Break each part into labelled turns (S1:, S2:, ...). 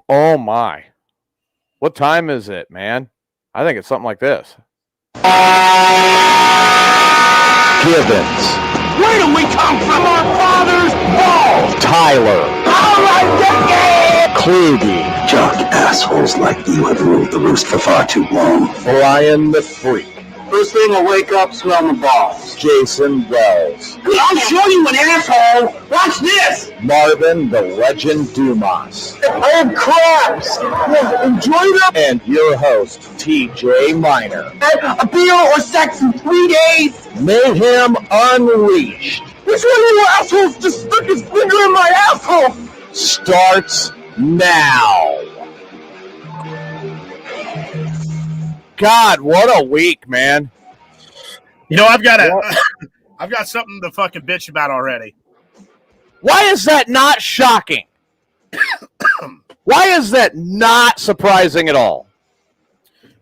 S1: Oh my. What time is it, man? I think it's something like this.
S2: Gibbons.
S3: Where do we come from? Our father's balls.
S2: Tyler.
S3: All right, decade.
S2: Kluge.
S4: Jock assholes like you have ruled the roost for far too long.
S2: Brian the Freak.
S3: First thing I wake up, smell my balls.
S2: Jason Wells.
S3: I'll show you an asshole. Watch this.
S2: Marvin the Legend Dumas.
S3: Oh, crabs. Enjoy them.
S2: And your host, TJ Miner.
S3: A beer or sex in 3 days.
S2: Mayhem Unleashed.
S3: Which one of you assholes just stuck his finger in my asshole?
S2: Starts now.
S1: God, what a week, man.
S5: You know, I've got something to fucking bitch about already.
S1: Why is that not shocking? Why is that not surprising at all?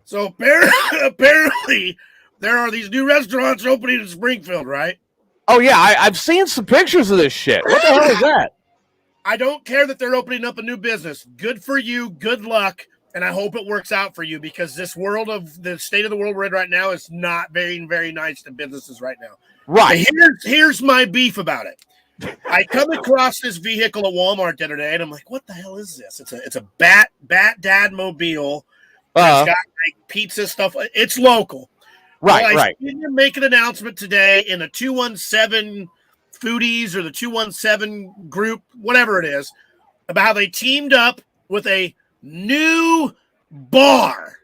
S5: So apparently there are these new restaurants opening in Springfield, right?
S1: Oh, yeah, I've seen some pictures of this shit. What the hell is that?
S5: I don't care that they're opening up a new business. Good for you. Good luck. And I hope it works out for you, because this world of the state of the world we're in right now is not very, very nice to businesses right now.
S1: Right.
S5: Here's my beef about it. I come across this vehicle at Walmart the other day, and I'm like, what the hell is this? It's a Bat Dad mobile. It's got like pizza stuff. It's local.
S1: Right,
S5: well, I
S1: right.
S5: see them make an announcement today in the 217 Foodies or the 217 group, whatever it is, about how they teamed up with a new bar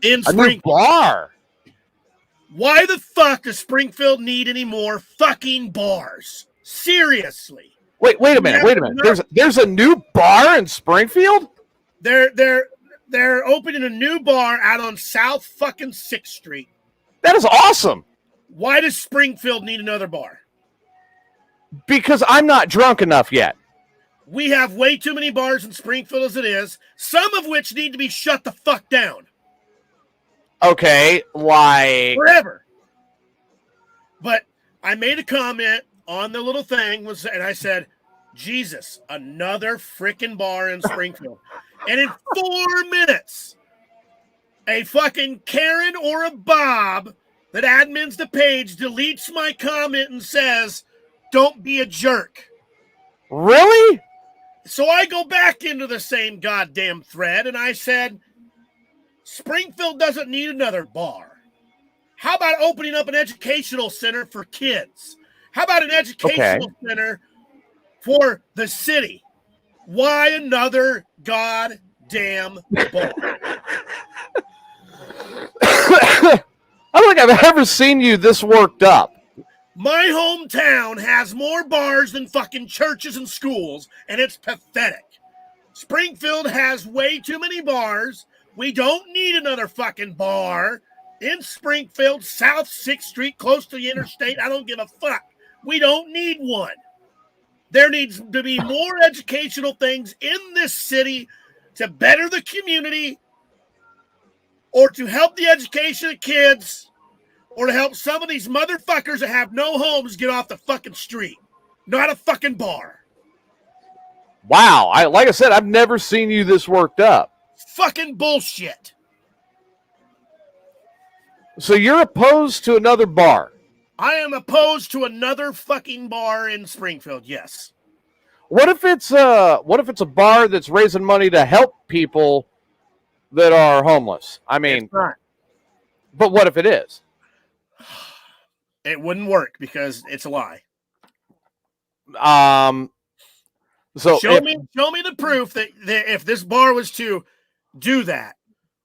S5: in Springfield.
S1: A new bar?
S5: Why the fuck does Springfield need any more fucking bars? Seriously.
S1: Wait a minute. There's a new bar in Springfield?
S5: They're opening a new bar out on South fucking 6th Street.
S1: That is awesome.
S5: Why does Springfield need another bar?
S1: Because I'm not drunk enough yet.
S5: We have way too many bars in Springfield as it is, some of which need to be shut the fuck down.
S1: Okay, like...
S5: Forever. But I made a comment on the little thing, and I said, Jesus, another freaking bar in Springfield. And in 4 minutes, a fucking Karen or a Bob that admins the page deletes my comment and says, don't be a jerk.
S1: Really?
S5: So I go back into the same goddamn thread, and I said, Springfield doesn't need another bar. How about opening up an educational center for kids? How about an educational center for the city? Why another goddamn bar?
S1: I don't think I've ever seen you this worked up.
S5: My hometown has more bars than fucking churches and schools, and it's pathetic. Springfield has way too many bars. We don't need another fucking bar in Springfield, South 6th Street, close to the interstate. I don't give a fuck. We don't need one. There needs to be more educational things in this city to better the community or to help the education of kids or to help some of these motherfuckers that have no homes get off the fucking street. Not a fucking bar.
S1: Wow. Like I said, I've never seen you this worked up.
S5: Fucking bullshit.
S1: So you're opposed to another bar?
S5: I am opposed to another fucking bar in Springfield, yes.
S1: What if it's a bar that's raising money to help people that are homeless? I mean,
S5: it's not.
S1: But what if it is?
S5: It wouldn't work because it's a lie.
S1: So
S5: show me the proof that if this bar was to do that,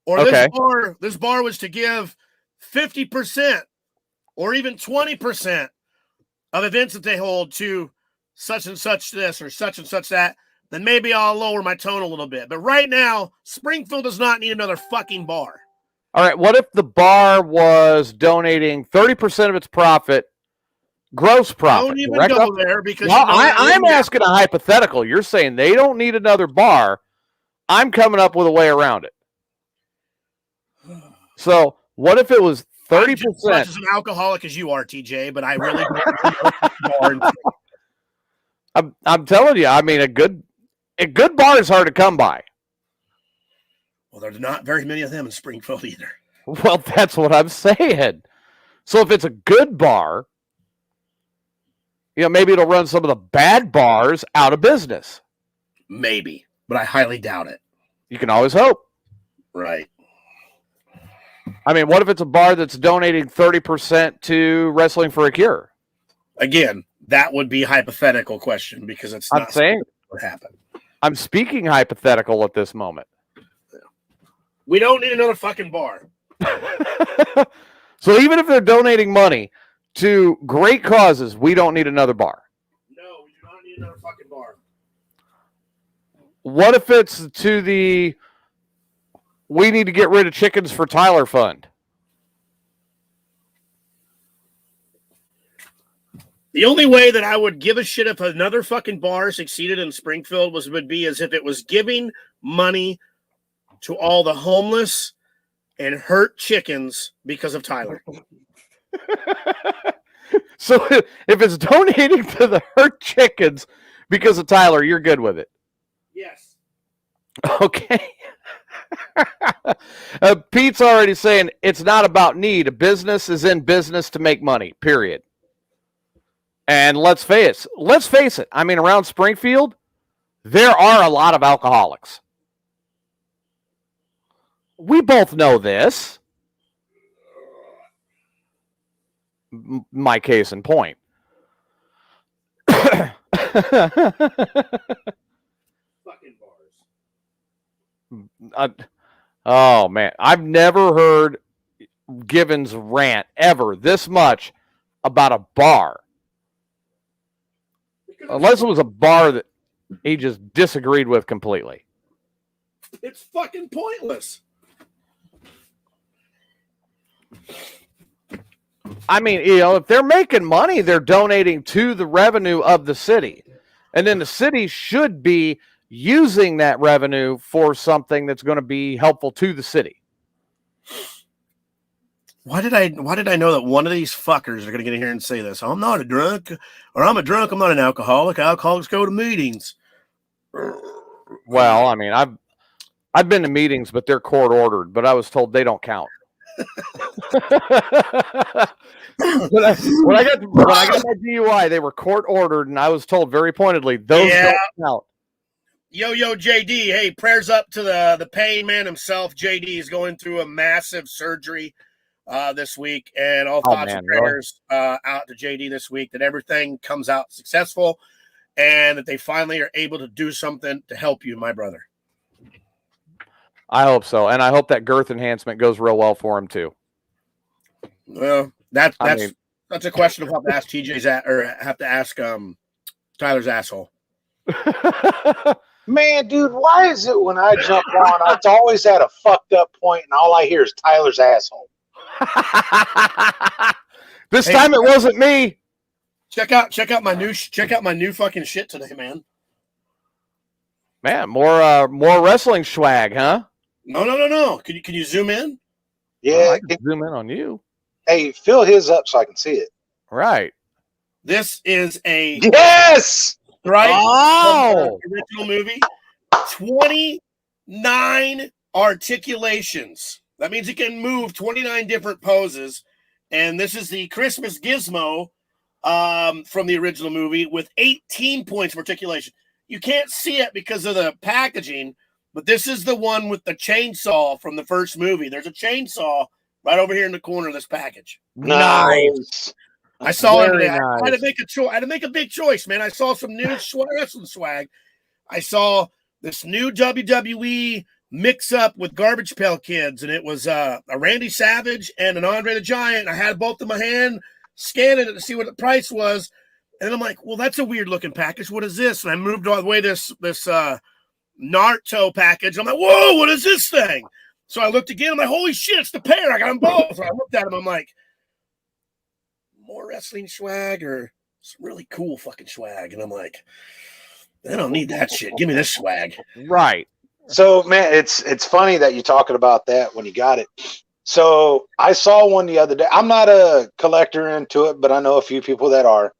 S5: or this bar was to give 50% or even 20% of events that they hold to such and such this or such and such that, then maybe I'll lower my tone a little bit. But right now, Springfield does not need another fucking bar.
S1: All right, what if the bar was donating 30% of its profit, gross profit?
S5: Don't even go there because
S1: I'm asking a hypothetical. You're saying they don't need another bar. I'm coming up with a way around it. So what if it was 30%?
S5: I'm just as much as an alcoholic as you are, TJ, but I really don't.
S1: I'm telling you, I mean, a good bar is hard to come by.
S5: Well, there's not very many of them in Springfield either.
S1: Well, that's what I'm saying. So if it's a good bar, maybe it'll run some of the bad bars out of business.
S5: Maybe, but I highly doubt it.
S1: You can always hope.
S5: Right.
S1: I mean, what if it's a bar that's donating 30% to Wrestling for a Cure?
S5: Again, that would be a hypothetical question because it's not
S1: saying
S5: what happened.
S1: I'm speaking hypothetical at this moment.
S5: We don't need another fucking bar.
S1: So even if they're donating money to great causes, we don't need another bar.
S5: No, we do not need another fucking bar.
S1: What if it's to the we need to get rid of chickens for Tyler fund?
S5: The only way that I would give a shit if another fucking bar succeeded in Springfield would be as if it was giving money to all the homeless and hurt chickens because of Tyler.
S1: So if it's donating to the hurt chickens because of Tyler, you're good with it?
S5: Yes.
S1: Okay. Pete's already saying it's not about need. A business is in business to make money, period. And let's face it. I mean, around Springfield, there are a lot of alcoholics. We both know this. My case in point.
S5: Fucking bars.
S1: Oh, man. I've never heard Givens rant ever this much about a bar. Unless it was a bar that he just disagreed with completely.
S5: It's fucking pointless.
S1: I mean, if they're making money, they're donating to the revenue of the city. And then the city should be using that revenue for something that's going to be helpful to the city.
S5: Why did I know that one of these fuckers are going to get in here and say this? I'm not a drunk, or I'm a drunk. I'm not an alcoholic. Alcoholics go to meetings.
S1: Well, I mean, I've been to meetings, but they're court ordered. But I was told they don't count. when I got my DUI, they were court ordered, and I was told very pointedly those don't count.
S5: Yo, JD. Hey, prayers up to the pain man himself. JD is going through a massive surgery this week, and all thoughts and prayers out to JD this week that everything comes out successful and that they finally are able to do something to help you, my brother.
S1: I hope so, and I hope that girth enhancement goes real well for him too.
S5: Well, that's a question I'll have to ask TJ's have to ask Tyler's asshole.
S6: Man, dude, why is it when I jump on, it's always at a fucked up point, and all I hear is Tyler's asshole?
S1: This time it wasn't me.
S5: Check out my new fucking shit today, man.
S1: Man, more wrestling swag, huh?
S5: No. Can you zoom in?
S6: Yeah,
S1: I can zoom in on you.
S6: Hey, fill his up so I can see it.
S1: Right.
S5: This is a
S6: yes,
S5: right.
S1: Oh,
S5: Original movie. 29 articulations. That means he can move 29 different poses. And this is the Christmas Gizmo from the original movie with 18 points of articulation. You can't see it because of the packaging, but this is the one with the chainsaw from the first movie. There's a chainsaw right over here in the corner of this package.
S6: nice.
S5: I saw it today.
S1: Nice.
S5: I had to make a choice. I had to make a big choice, man. I saw some new wrestling swag. I saw this new WWE mix-up with Garbage Pail Kids, and it was a Randy Savage and an Andre the Giant. I had both in my hand, scanning it to see what the price was, and I'm like, well, that's a weird-looking package. What is this? And I moved all the way this Naruto package. I'm like, whoa, what is this thing? So I looked again. I'm like, holy shit, it's the pair. I got them both. So I looked at them. I'm like, more wrestling swag or some really cool fucking swag? And I'm like, I don't need that shit. Give me this swag.
S1: right.
S6: So, man, it's funny that you're talking about that when you got it. So I saw one the other day. I'm not a collector into it, but I know a few people that are.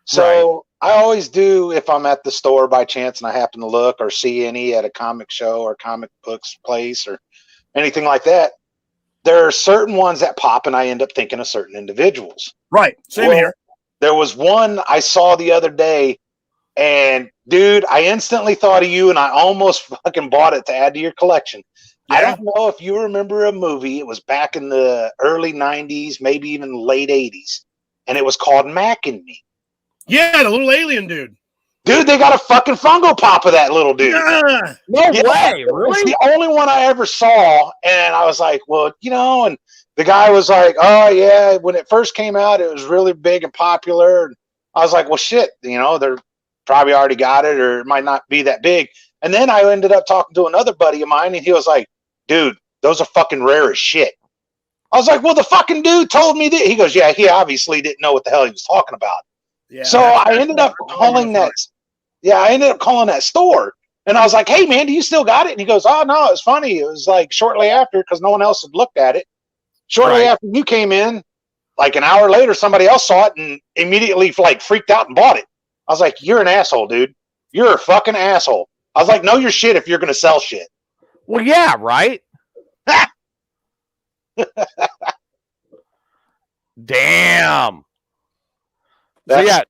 S6: So I always do if I'm at the store by chance and I happen to look or see any at a comic show or comic books place or anything like that. There are certain ones that pop and I end up thinking of certain individuals.
S5: Right. Same here.
S6: There was one I saw the other day, and dude, I instantly thought of you and I almost fucking bought it to add to your collection.
S5: Yeah.
S6: I don't know if you remember a movie. It was back in the early 90s, maybe even late 80s, and it was called Mac and Me.
S5: Yeah, the little alien dude.
S6: Dude, they got a fucking Funko Pop of that little dude.
S5: Yeah.
S1: No way, really?
S6: It's the only one I ever saw, and I was like, well, and the guy was like, oh, yeah, when it first came out, it was really big and popular. And I was like, well, shit, they're probably already got it, or it might not be that big. And then I ended up talking to another buddy of mine, and he was like, dude, those are fucking rare as shit. I was like, well, the fucking dude told me that. He goes, yeah, he obviously didn't know what the hell he was talking about.
S5: Yeah,
S6: so I ended up calling that. Yeah, I ended up calling that store. And I was like, hey, man, do you still got it? And he goes, oh, no, it's funny. It was like shortly after, because no one else had looked at it. Shortly after you came in, like an hour later, somebody else saw it and immediately like freaked out and bought it. I was like, you're an asshole, dude. You're a fucking asshole. I was like, know your shit if you're going to sell shit.
S1: Well, yeah, right? Damn. So, yeah.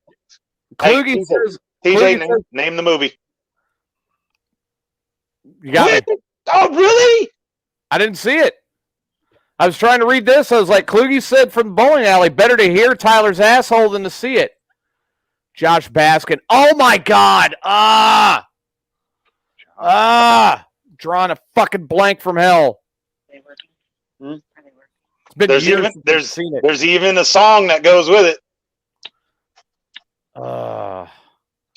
S1: Kluge says,
S6: TJ, name the movie.
S1: You got it.
S6: Oh, really?
S1: I didn't see it. I was trying to read this. I was like, Kluge said from the bowling alley, better to hear Tyler's asshole than to see it. Josh Baskin. Oh, my God. Drawing a fucking blank from hell. It's been years since I've seen it.
S6: There's even a song that goes with it.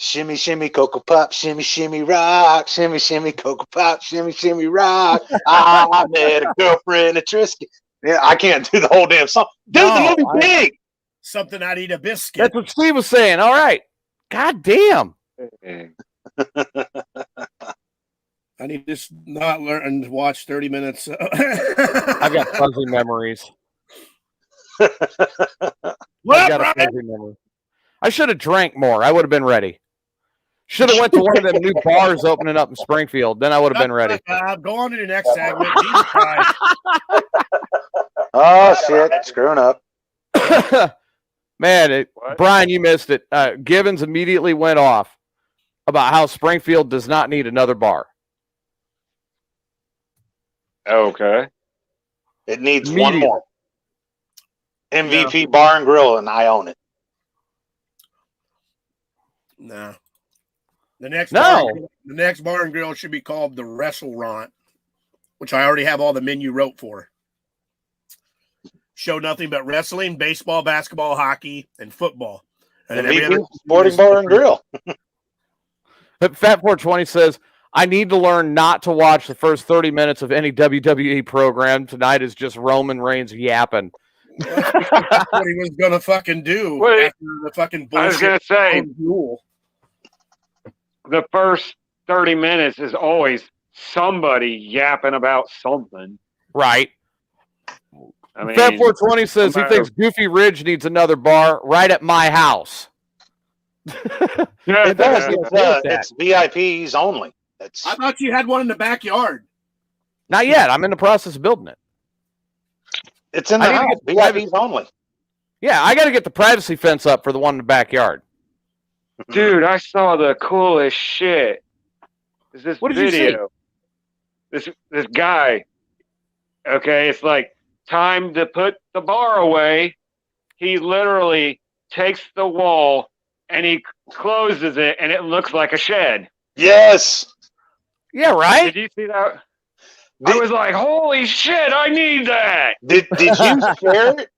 S6: Shimmy, shimmy, Cocoa Pop, shimmy, shimmy, rock, shimmy, shimmy, Cocoa Pop, shimmy, shimmy, rock. I met a girlfriend at Trisky. Yeah, I can't do the whole damn song. Dude, the movie big.
S5: Something I'd eat a biscuit.
S1: That's what Steve was saying. All right. God damn.
S5: I need to not learn and watch 30 minutes.
S1: I got fuzzy memories. I should have drank more. I would have been ready. Should have went to one of them new bars opening up in Springfield. Then I would have been ready.
S5: Go on to the next segment. Jesus Christ.
S6: Oh, shit. Screwing up.
S1: Man, Brian, you missed it. Gibbons immediately went off about how Springfield does not need another bar.
S7: Okay.
S6: It needs one more. MVP Bar and Grill, and I own it.
S5: No. The next bar and grill should be called the Wrestle-Rant, which I already have all the menu wrote for. Show nothing but wrestling, baseball, basketball, hockey, and football. And every other
S6: sporting bar and grill.
S1: Fat 420 says, I need to learn not to watch the first 30 minutes of any WWE program. Tonight is just Roman Reigns yapping.
S5: That's what he was going to fucking do after the fucking bullshit.
S7: I was going to say, the first 30 minutes is always somebody yapping about something.
S1: Right.
S7: I mean,
S1: Fat 420 says he thinks Goofy Ridge needs another bar right at my house.
S6: It does. It's VIPs only.
S5: I thought you had one in the backyard.
S1: Not yet. I'm in the process of building it.
S6: It's in the house. VIPs only.
S1: Yeah, I got to get the privacy fence up for the one in the backyard.
S7: Dude, I saw the coolest shit. Is this
S1: what did
S7: video? You see? This guy. Okay, it's like time to put the bar away. He literally takes the wall and he closes it, and it looks like a shed.
S6: Yes.
S1: Yeah, right?
S7: Did you see that? I was like, holy shit, I need that.
S6: Did you share it?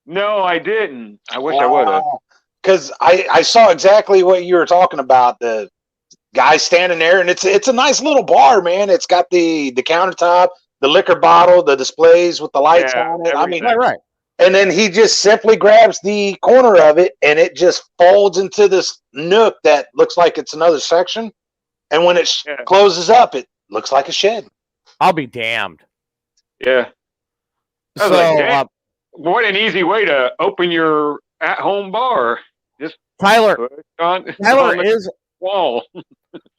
S7: No, I didn't. I wish I would have.
S6: Because I saw exactly what you were talking about. The guy standing there, and it's a nice little bar, man. It's got the countertop, the liquor bottle, the displays with the lights on it.
S7: Everything.
S6: I mean,
S1: right.
S6: And then he just simply grabs the corner of it, and it just folds into this nook that looks like it's another section. And when it closes up, it looks like a shed.
S1: I'll be damned.
S7: Yeah.
S1: So,
S7: like, what an easy way to open your at-home bar. Just
S1: Tyler
S7: on the wall.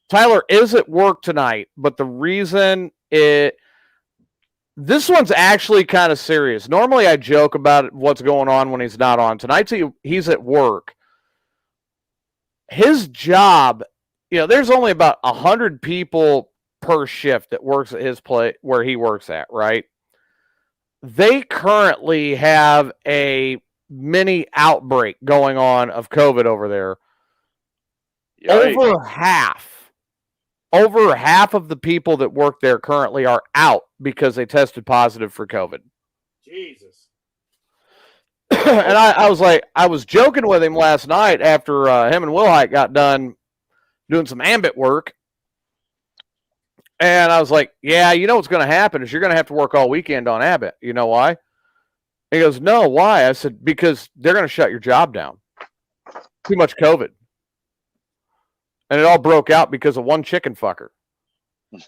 S1: Tyler is at work tonight, but the reason this one's actually kind of serious. Normally I joke about what's going on when he's not on. Tonight he's at work. His job, there's only about 100 people per shift that works at his place where he works at, right? They currently have a mini outbreak going on of COVID over there.
S7: Yikes.
S1: Over half of the people that work there currently are out because they tested positive for COVID.
S5: Jesus.
S1: And I was joking with him last night after him and Wilhite got done doing some ambit work. And I was like, yeah, what's going to happen is you're going to have to work all weekend on Abbott. You know why? He goes, no, why? I said, because they're going to shut your job down. Too much COVID. And it all broke out because of one chicken fucker. He's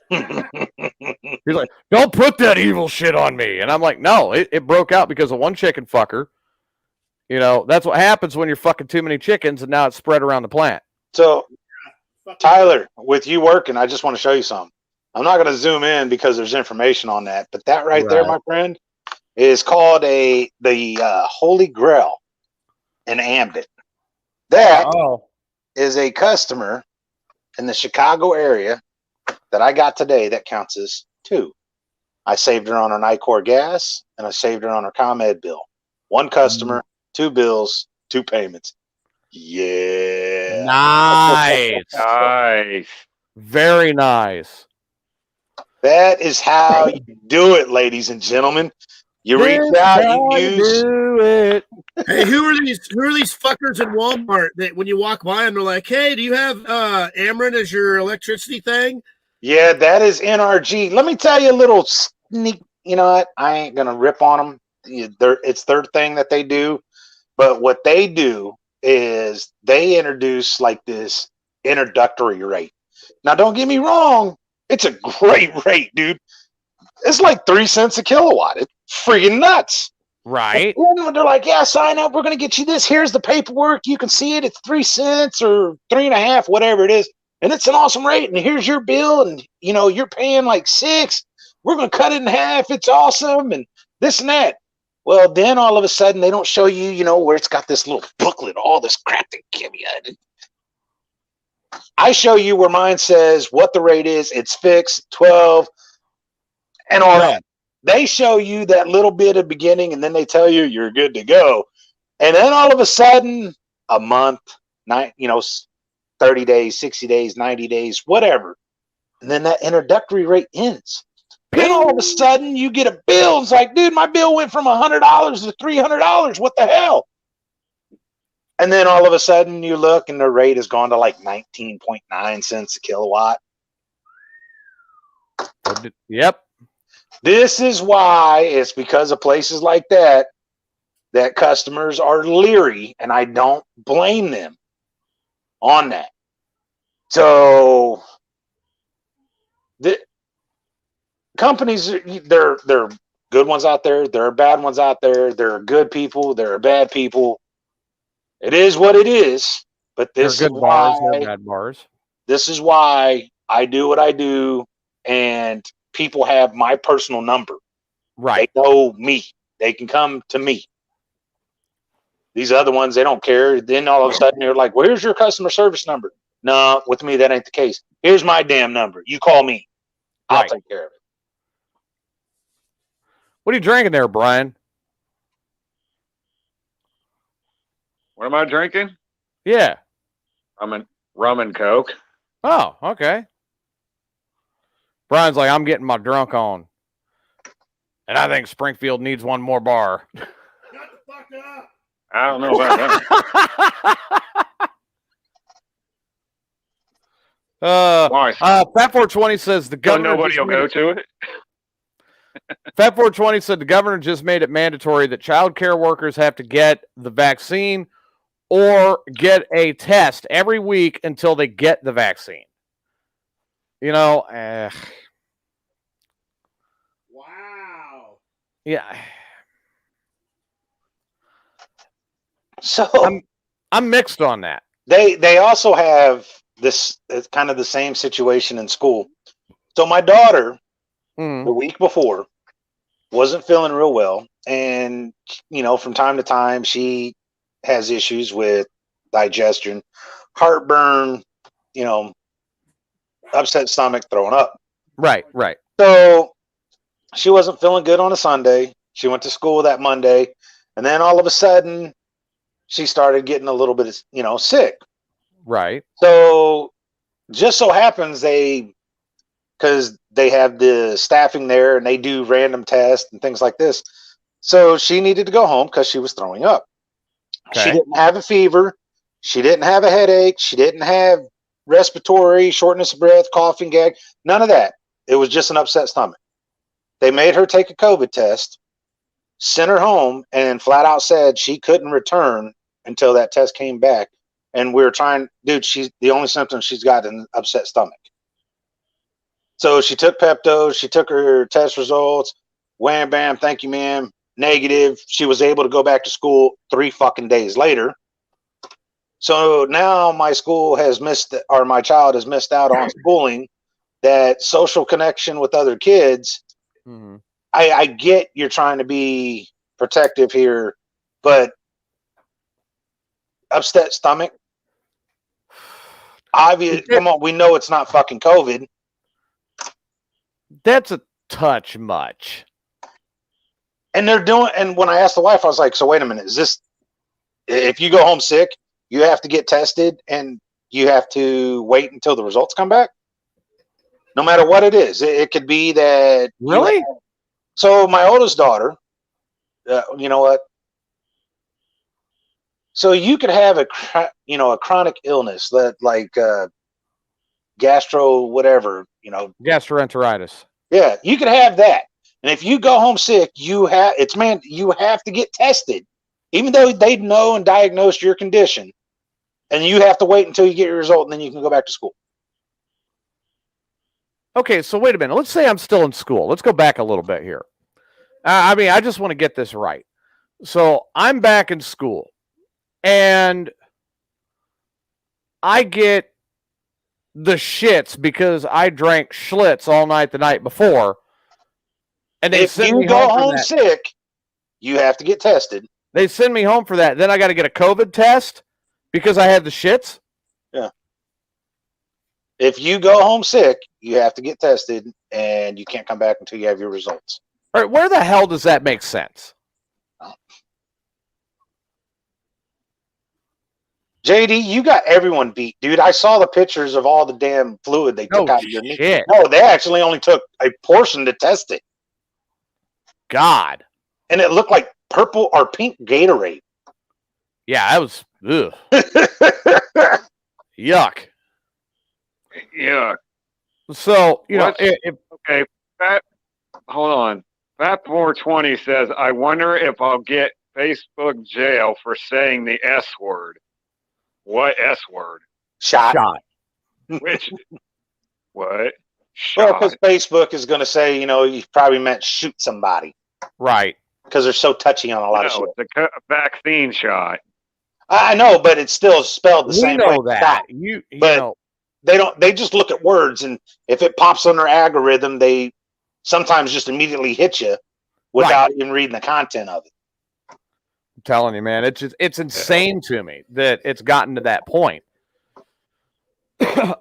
S1: like, don't put that evil shit on me. And I'm like, no, it broke out because of one chicken fucker. That's what happens when you're fucking too many chickens, and now it's spread around the plant.
S6: So, Tyler, with you working, I just want to show you something. I'm not going to zoom in because there's information on that, but that right there, my friend, is called the Holy Grail in Ambit. That is a customer in the Chicago area that I got today that counts as 2. I saved her on her Nicor gas, and I saved her on her ComEd bill. 1 customer, 2 bills, 2 payments. Yeah.
S1: Nice.
S7: Nice.
S1: Very nice.
S6: That is how you do it, ladies and gentlemen. You reach out, you use.
S1: Do it.
S5: Hey, who are these fuckers in Walmart that when you walk by them, they're like, hey, do you have Ameren as your electricity thing?
S6: Yeah, that is NRG. Let me tell you a little sneak. You know what? I ain't going to rip on them. It's their thing that they do. But what they do is they introduce like this introductory rate. Now, don't get me wrong. It's a great rate, dude. It's like 3 cents a kilowatt. It's freaking nuts.
S1: Right.
S6: They're like, yeah, sign up. We're going to get you this. Here's the paperwork. You can see it. It's 3 cents or 3.5, whatever it is. And it's an awesome rate. And here's your bill. And, you're paying like 6. We're going to cut it in half. It's awesome. And this and that. Well, then all of a sudden they don't show you, where it's got this little booklet, all this crap they give you. I show you where mine says what the rate is. It's fixed, 12, and all that. They show you that little bit of beginning, and then they tell you you're good to go. And then all of a sudden, a month, 30 days, 60 days, 90 days, whatever. And then that introductory rate ends. Then all of a sudden, you get a bill. It's like, dude, my bill went from $100 to $300. What the hell? And then all of a sudden you look and the rate has gone to like 19.9 cents a kilowatt.
S1: Yep.
S6: This is why it's because of places like that customers are leery, and I don't blame them on that. So the companies, there are good ones out there. There are bad ones out there. There are good people. There are bad people. It is what it is, but this is why
S1: bad bars.
S6: This is why I do what I do, and people have my personal number.
S1: Right.
S6: They know me. They can come to me. These other ones, they don't care. Then all of a sudden they're like, well, here's your customer service number. No, with me, that ain't the case. Here's my damn number. You call me. I'll take care of it.
S1: What are you drinking there, Brian?
S7: What am I drinking?
S1: Yeah.
S7: Rum and Coke.
S1: Oh, okay. Brian's like, I'm getting my drunk on. And I think Springfield needs one more bar.
S5: Shut the fuck up.
S7: I don't know about that.
S1: Fat 420 says the governor.
S7: Nobody will go to it.
S1: Fat 420 said the governor just made it mandatory that child care workers have to get the vaccine or get a test every week until they get the vaccine.
S5: Wow.
S1: Yeah.
S6: So
S1: I'm mixed on that.
S6: They also have this, it's kind of the same situation in school. So my daughter, the week before, wasn't feeling real well, and from time to time she has issues with digestion, heartburn, upset stomach, throwing up.
S1: Right.
S6: So she wasn't feeling good on a Sunday. She went to school that Monday, and then all of a sudden she started getting a little bit sick.
S1: Right.
S6: So just so happens because they have the staffing there and they do random tests and things like this. So she needed to go home because she was throwing up.
S1: Okay.
S6: She didn't have a fever. She didn't have a headache. She didn't have respiratory, shortness of breath, coughing, gag, none of that. It was just an upset stomach. They made her take a COVID test, sent her home, and flat out said she couldn't return until that test came back. And we were trying, dude, the only symptom she's got is an upset stomach. So she took Pepto, she took her test results, wham, bam, thank you, ma'am, negative. She was able to go back to school 3 fucking days later. So now my child has missed out on schooling, that social connection with other kids.
S1: Mm-hmm.
S6: I get you're trying to be protective here, but upset stomach, obvious. Come on, we know it's not fucking COVID.
S1: That's a touch much.
S6: And and when I asked the wife, I was like, so wait a minute, is this, if you go home sick, you have to get tested and you have to wait until the results come back? No matter what it is. It could be that.
S1: Really?
S6: So my oldest daughter, you know what? So you could have a chronic illness that like gastro whatever,
S1: Gastroenteritis.
S6: Yeah, you could have that. And if you go home sick, you have to get tested, even though they know and diagnose your condition, and you have to wait until you get your result, and then you can go back to school.
S1: Okay, so wait a minute. Let's say I'm still in school. Let's go back a little bit here. I just want to get this right. So I'm back in school, and I get the shits because I drank Schlitz all night the night before. And
S6: if you go home sick, you have to get tested.
S1: They send me home for that. Then I got to get a COVID test because I had the shits?
S6: Yeah. If you go home sick, you have to get tested, and you can't come back until you have your results.
S1: All right, where the hell does that make sense?
S6: JD, you got everyone beat, dude. I saw the pictures of all the damn fluid they took out of your knee. No, they actually only took a portion to test it.
S1: God.
S6: And it looked like purple or pink Gatorade.
S1: Yeah, that was ugh. Yuck.
S7: Yuck.
S1: So,
S7: okay, hold on. Fat420 says, I wonder if I'll get Facebook jail for saying the S word. What S word?
S6: Shot.
S7: Which? What? Shot.
S6: Well, because Facebook is going to say, you probably meant shoot somebody.
S1: Right.
S6: Because they're so touchy on a lot of shit.
S7: It's a vaccine shot.
S6: I know, but it's still spelled the same way.
S1: That.
S6: They just look at words, and if it pops on their algorithm, they sometimes just immediately hit you without even reading the content of it.
S1: I'm telling you, man, it's insane to me that it's gotten to that point.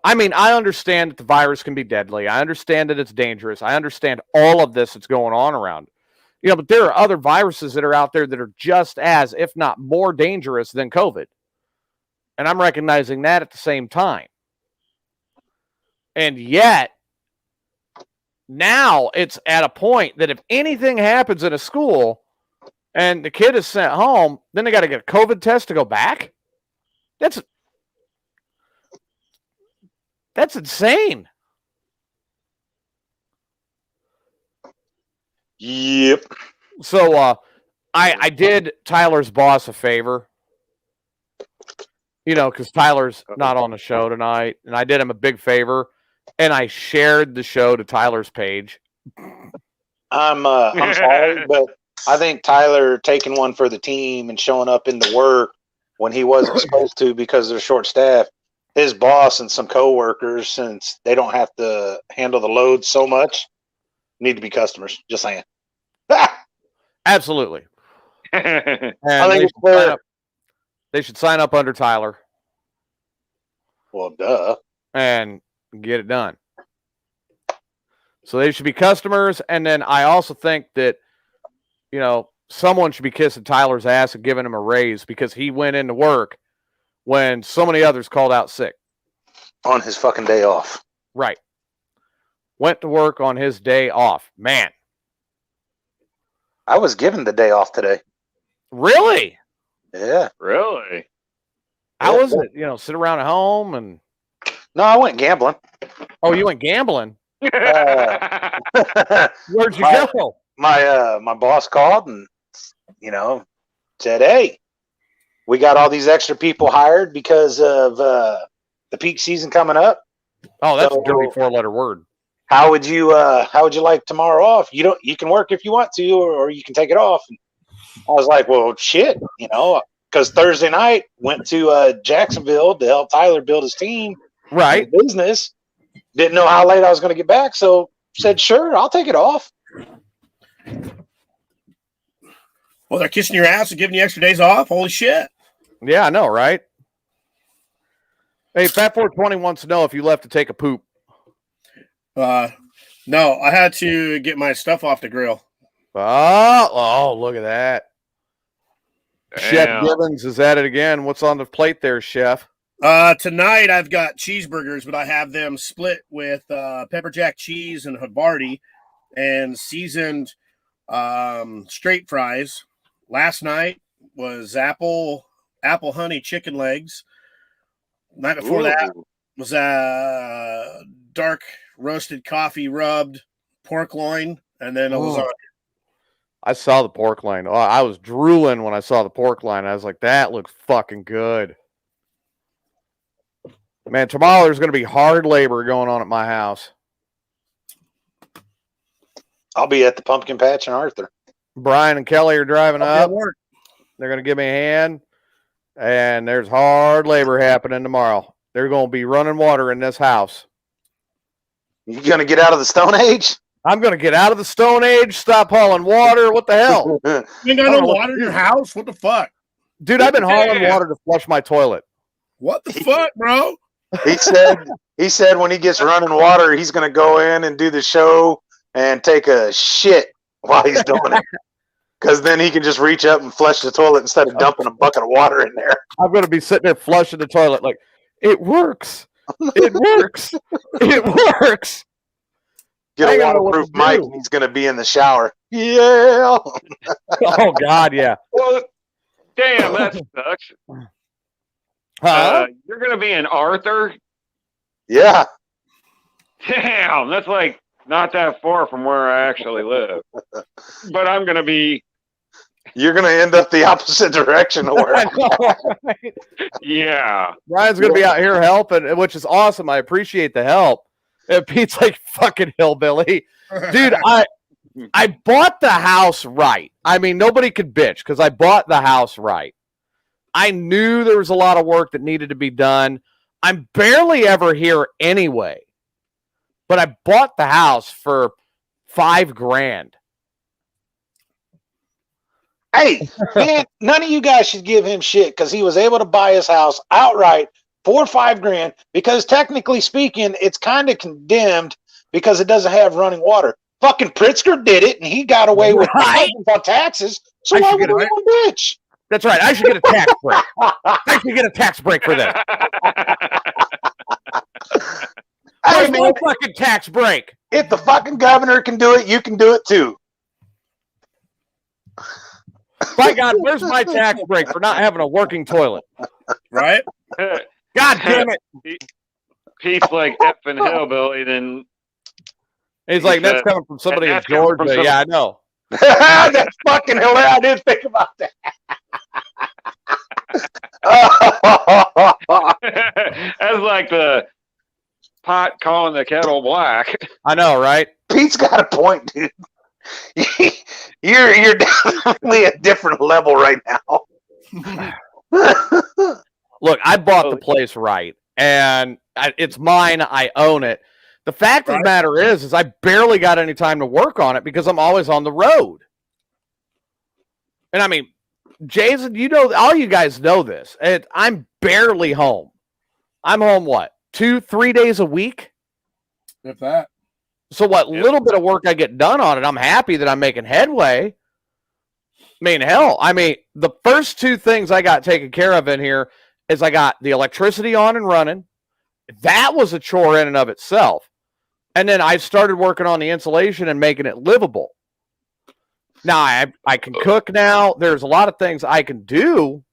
S1: I mean, I understand that the virus can be deadly. I understand that it's dangerous. I understand all of this that's going on around. But there are other viruses that are out there that are just as, if not more dangerous than COVID. And I'm recognizing that at the same time. And yet, now it's at a point that if anything happens in a school and the kid is sent home, then they got to get a COVID test to go back? That's insane.
S6: Yep.
S1: So I did Tyler's boss a favor, because Tyler's not on the show tonight, and I did him a big favor, and I shared the show to Tyler's page.
S6: I'm sorry, but I think Tyler taking one for the team and showing up in the work when he wasn't supposed to because they're short staffed. His boss and some coworkers, since they don't have to handle the load so much, need to be customers. Just saying.
S1: Absolutely.
S6: I
S1: And
S6: think it's fair.
S1: they should sign up under Tyler
S6: Well, duh.
S1: and get it done. So they should be customers. And then I also think that, someone should be kissing Tyler's ass and giving him a raise because he went into work when so many others called out sick.
S6: On his fucking day off.
S1: Right. Went to work on his day off. Man.
S6: I was given the day off today.
S1: Really?
S6: Yeah.
S7: Really?
S1: How was it? Sit around at home and...
S6: No, I went gambling.
S1: Oh, you went gambling? Where'd you go?
S6: My boss called and, said, hey, we got all these extra people hired because of the peak season coming up.
S1: Oh, that's a dirty 4-letter word.
S6: How would you like tomorrow off? You can work if you want to, or you can take it off. And I was like, well, shit, because Thursday night went to Jacksonville to help Tyler build his team,
S1: right?
S6: Business. Didn't know how late I was going to get back, so said, sure, I'll take it off.
S5: Well, they're kissing your ass and giving you extra days off. Holy shit!
S1: Yeah, I know, right? Hey, Fat 420 wants to know if you left to take a poop.
S5: No, I had to get my stuff off the grill.
S1: Oh, look at that.
S7: Damn.
S1: Chef Gibbons is at it again. What's on the plate there, Chef?
S5: Tonight I've got cheeseburgers, but I have them split with pepper jack cheese and Havarti and seasoned straight fries. Last night was apple honey chicken legs. Night before that was dark roasted coffee rubbed pork loin, and then a lasagna.
S1: I saw the pork loin. Oh, I was drooling when I saw the pork loin. I was like, that looks fucking good. Man, tomorrow there's going to be hard labor going on at my house.
S6: I'll be at the pumpkin patch in Arthur.
S1: Brian and Kelly are driving up. They're going to give me a hand. And there's hard labor happening tomorrow. They're going to be running water in this house.
S6: You going to get out of the Stone Age?
S1: I'm going to get out of the Stone Age, stop hauling water. What the hell?
S5: You ain't got no water in your house? What the fuck?
S1: Dude, I've been hauling water to flush my toilet.
S5: What the fuck, bro?
S6: He said when he gets running water, he's going to go in and do the show and take a shit while he's doing it. Because then he can just reach up and flush the toilet instead of dumping a bucket of water in there.
S1: I'm going to be sitting there flushing the toilet like, it works. It works. It works.
S6: Get a waterproof mic and he's going to be in the shower. Yeah.
S1: Oh, God, yeah.
S7: Well, damn, that sucks. You're going to be in Arthur?
S6: Yeah.
S7: Damn, that's like not that far from where I actually live. But I'm going to be...
S6: You're going to end up the opposite direction of where
S1: I know, right?
S7: Yeah.
S1: Brian's going to be out here helping, which is awesome. I appreciate the help. And Pete's like, fucking hillbilly. Dude, I bought the house right. I mean, nobody could bitch because I bought the house right. I knew there was a lot of work that needed to be done. I'm barely ever here anyway. But I bought the house for $5,000.
S6: Hey, man, none of you guys should give him shit because he was able to buy his house outright for $5,000 because technically speaking, it's kind of condemned because it doesn't have running water. Fucking Pritzker did it and he got away with on taxes. So why would we bitch?
S1: That's right. I should get a tax break. I should get a tax break for this. There's no fucking tax break.
S6: If the fucking governor can do it, you can do it too.
S1: By God, where's my tax break for not having a working toilet?
S5: Right?
S1: God damn it.
S7: Pete's like effing hillbilly, then
S1: he's like, that's coming from somebody in Georgia. Yeah, I know.
S6: That's fucking hilarious. I didn't think about that.
S7: That's like the pot calling the kettle black.
S1: I know, right?
S6: Pete's got a point, dude. You're definitely a different level right now.
S1: Look, I bought the place right, and it's mine. I own it. The fact of the matter is I barely got any time to work on it because I'm always on the road. And I mean, Jason, you know, all you guys know this. I'm barely home. I'm home, what, 2-3 days a week?
S8: If that.
S1: So what little bit of work I get done on it, I'm happy that I'm making headway. I mean, the first two things I got taken care of in here is I got the electricity on and running. That was a chore in and of itself. And then I started working on the insulation and making it livable. Now I can cook now. There's a lot of things I can do.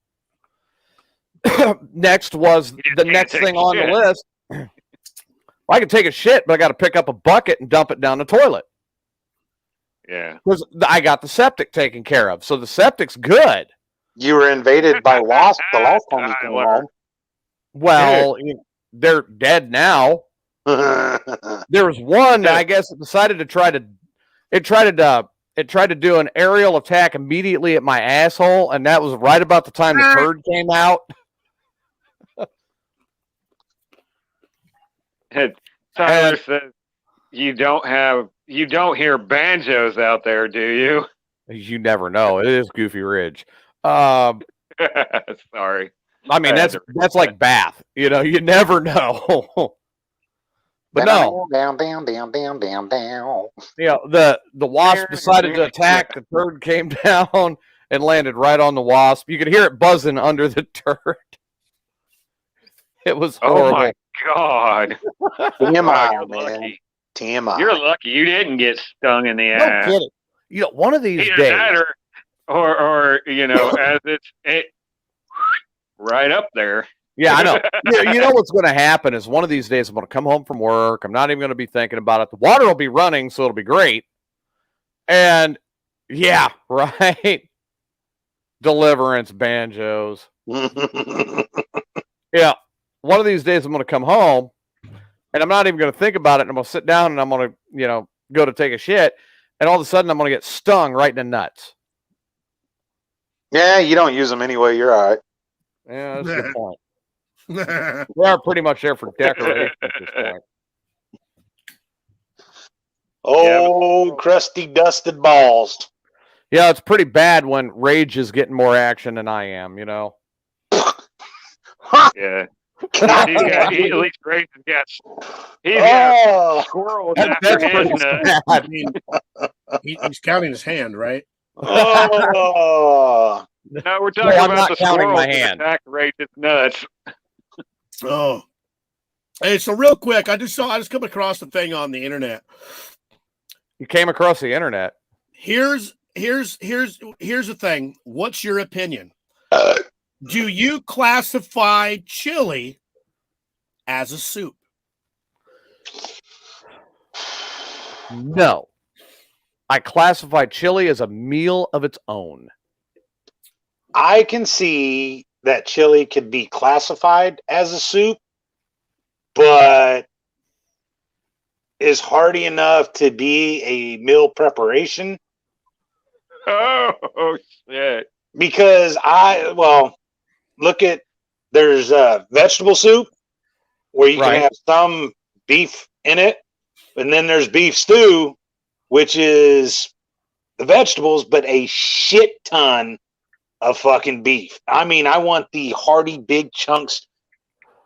S1: Next was the next thing on the list. Well, I can take a shit, but I got to pick up a bucket and dump it down the toilet.
S7: Yeah.
S1: Because I got the septic taken care of. So the septic's good.
S6: You were invaded by wasps the last time you came home.
S1: Well, they're dead now. There was one, I guess, that decided to try to do an aerial attack immediately at my asshole, and that was right about the time the turd came out.
S7: Tyler says you don't hear banjos out there, do you?
S1: You never know. It is Goofy Ridge. Sorry. I mean, that's like Bath. You know, you never know. But no.
S6: Down.
S1: You know, the wasp decided to attack. The turd came down and landed right on the wasp. You could hear it buzzing under the turd. It was horrible.
S7: Oh my God.
S6: TMI,
S7: You're
S6: man.
S7: lucky.
S6: TMI.
S7: You're lucky you didn't get stung in the
S1: No
S7: ass.
S1: kidding. You know, one of these
S7: Either
S1: days.
S7: that or you know, as it right up there.
S1: Yeah, I know. You know what's going to happen is one of these days I'm going to come home from work. I'm not even going to be thinking about it. The water will be running, so it'll be great. And yeah, right. Deliverance banjos. Yeah. One of these days I'm going to come home and I'm not even going to think about it. And I'm going to sit down and I'm going to, you know, go to take a shit. And all of a sudden I'm going to get stung right in the nuts.
S6: Yeah, you don't use them anyway. You're all right.
S1: Yeah, that's a good point. We are pretty much there for decoration at this point.
S6: Oh, crusty, dusted balls.
S1: Yeah, it's pretty bad when Rage is getting more action than I am, you know.
S7: Yeah. At least Grayson's got squirrels after his nuts.
S8: I mean, he's counting his hand, right?
S6: Oh.
S7: No, we're talking about the squirrels that attack Rage's nuts.
S5: Oh. Hey, so real quick, I just come across the thing on the internet.
S1: You came across the internet.
S5: Here's the thing. What's your opinion? Do you classify chili as a soup?
S1: No. I classify chili as a meal of its own.
S6: I can see that chili could be classified as a soup, but is hearty enough to be a meal preparation.
S7: Oh shit.
S6: Because there's vegetable soup where you can have some beef in it, and then there's beef stew, which is the vegetables, but a shit ton of fucking beef. I mean, I want the hearty big chunks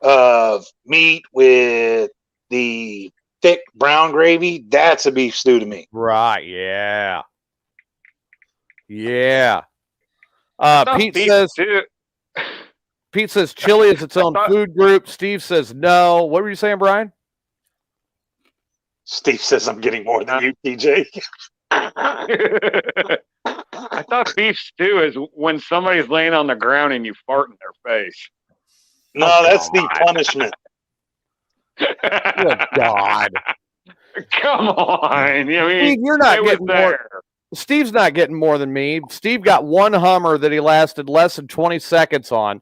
S6: of meat with the thick brown gravy. That's a beef stew to me.
S1: Right, yeah. Yeah. Pete says chili is its own food group. Steve says no. What were you saying, Brian?
S6: Steve says I'm getting more than you, TJ.
S7: I thought beef stew is when somebody's laying on the ground and you fart in their face.
S6: No, that's the punishment.
S1: Good God.
S7: Come on. I mean,
S1: Steve, you're not getting more. Steve's not getting more than me. Steve got one Hummer that he lasted less than 20 seconds on.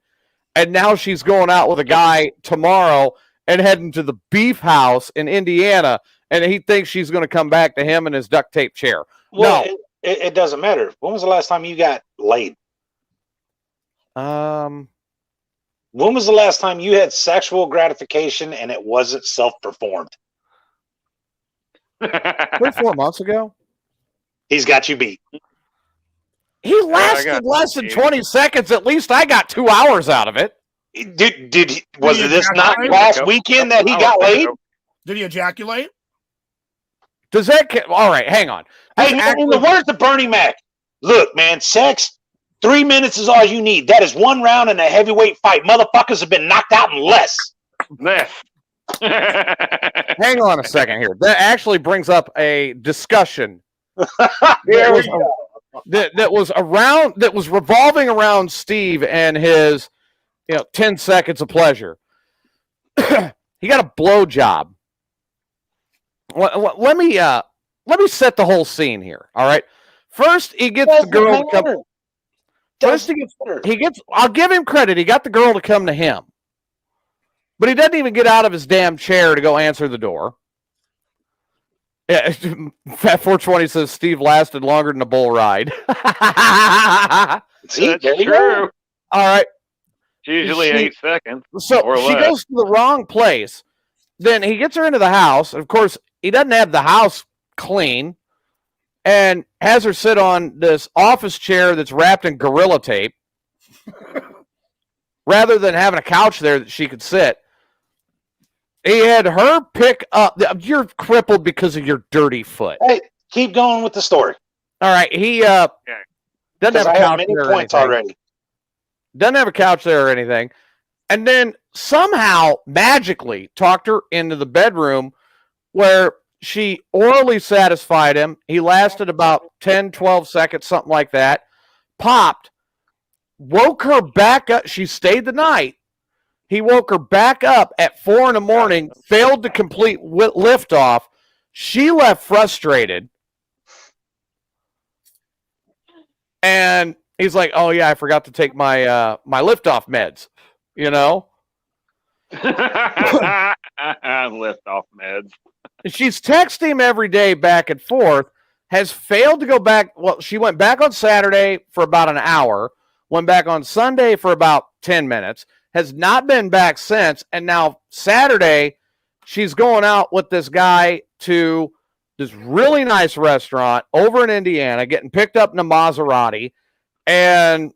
S1: And now she's going out with a guy tomorrow and heading to the beef house in Indiana. And he thinks she's going to come back to him in his duct tape chair.
S6: Well, no. It doesn't matter. When was the last time you got laid? when was the last time you had sexual gratification and it wasn't self-performed?
S1: 3-4 months ago.
S6: He's got you beat.
S1: He lasted less than 20 seconds. At least I got 2 hours out of it.
S6: Was this not last weekend that he got laid?
S5: Did he ejaculate?
S1: Does that? All right, hang on.
S6: Hey, in the words of Bernie Mac, look, man, sex, 3 minutes is all you need. That is 1 round in a heavyweight fight. Motherfuckers have been knocked out in less.
S1: Hang on a second here. That actually brings up a discussion that was revolving around Steve and his 10 seconds of pleasure. He got a blowjob. Let me set the whole scene here. All right. First, he gets the girl to come. First, he gets. I'll give him credit. He got the girl to come to him, but he doesn't even get out of his damn chair to go answer the door. Yeah, Fat 420 says Steve lasted longer than a bull ride.
S6: See,
S7: that's true.
S1: All right.
S7: It's usually 8 seconds.
S1: So she goes to the wrong place. Then he gets her into the house. Of course, he doesn't have the house clean and has her sit on this office chair that's wrapped in Gorilla Tape rather than having a couch there that she could sit. He had her pick up. You're crippled because of your dirty foot.
S6: Hey, keep going with the story.
S1: All right. He doesn't have a couch there
S6: points already.
S1: Doesn't have a couch there or anything. And then somehow magically talked her into the bedroom where she orally satisfied him. He lasted about 10, 12 seconds, something like that. Popped, woke her back up. She stayed the night. He woke her back up at 4 a.m, failed to complete liftoff. She left frustrated. And he's like, oh, yeah, I forgot to take my my liftoff meds, Liftoff
S7: meds.
S1: She's texting him every day back and forth, has failed to go back. Well, she went back on Saturday for about an hour, went back on Sunday for about 10 minutes, has not been back since. And now Saturday, she's going out with this guy to this really nice restaurant over in Indiana, getting picked up in a Maserati. And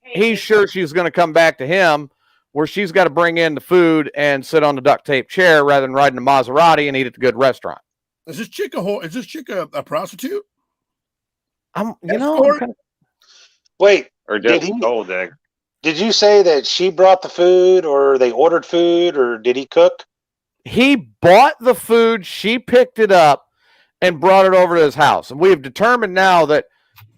S1: he's sure she's going to come back to him where she's got to bring in the food and sit on the duct tape chair rather than riding a Maserati and eat at the good restaurant.
S5: Is this chick a prostitute?
S6: Wait,
S7: or just gold digger?
S6: Did you say that she brought the food, or they ordered food, or did he cook?
S1: He bought the food, she picked it up, and brought it over to his house. And we have determined now that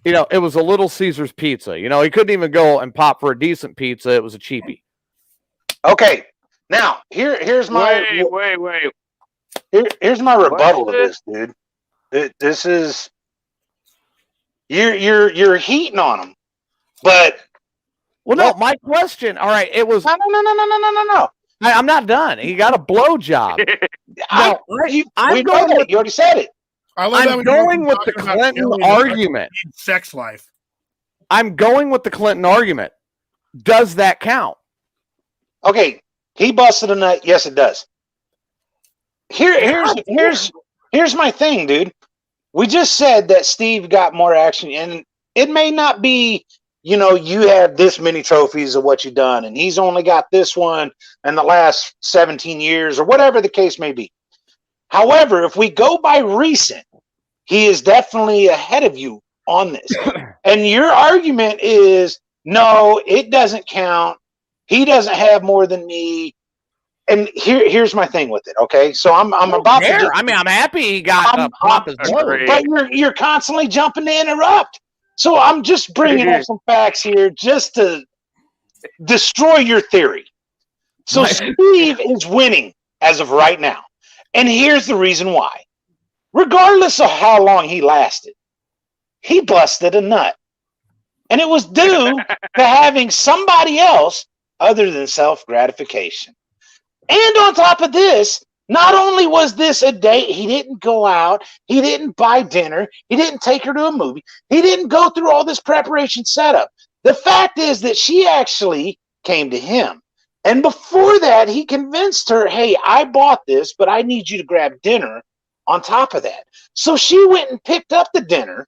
S1: it was a Little Caesars pizza. He couldn't even go and pop for a decent pizza. It was a cheapie.
S6: Okay, now here's my
S7: wait.
S6: Here's my rebuttal to this, dude. This is you're heating on him, but
S1: no. My question. All right, it was
S6: no.
S1: I'm not done. He got a blowjob.
S6: You already said it.
S1: I'm going with the Clinton argument.
S5: Sex life.
S1: I'm going with the Clinton argument. Does that count?
S6: Okay, he busted a nut. Yes, it does. Here's my thing, dude. We just said that Steve got more action, and it may not be, you have this many trophies of what you've done, and he's only got this one in the last 17 years, or whatever the case may be. However, if we go by recent, he is definitely ahead of you on this. And your argument is, no, it doesn't count. He doesn't have more than me. And here's my thing with it. Okay, so I'm about to.
S1: I'm happy he got pop his load.
S6: But you're constantly jumping to interrupt. So I'm just bringing up some facts here just to destroy your theory. So Steve is winning as of right now, and here's the reason why. Regardless of how long he lasted, he busted a nut, and it was due to having somebody else other than self-gratification. And on top of this, not only was this a date, he didn't go out, he didn't buy dinner, he didn't take her to a movie, he didn't go through all this preparation setup. The fact is that she actually came to him. And before that, he convinced her, hey, I bought this, but I need you to grab dinner on top of that. So she went and picked up the dinner,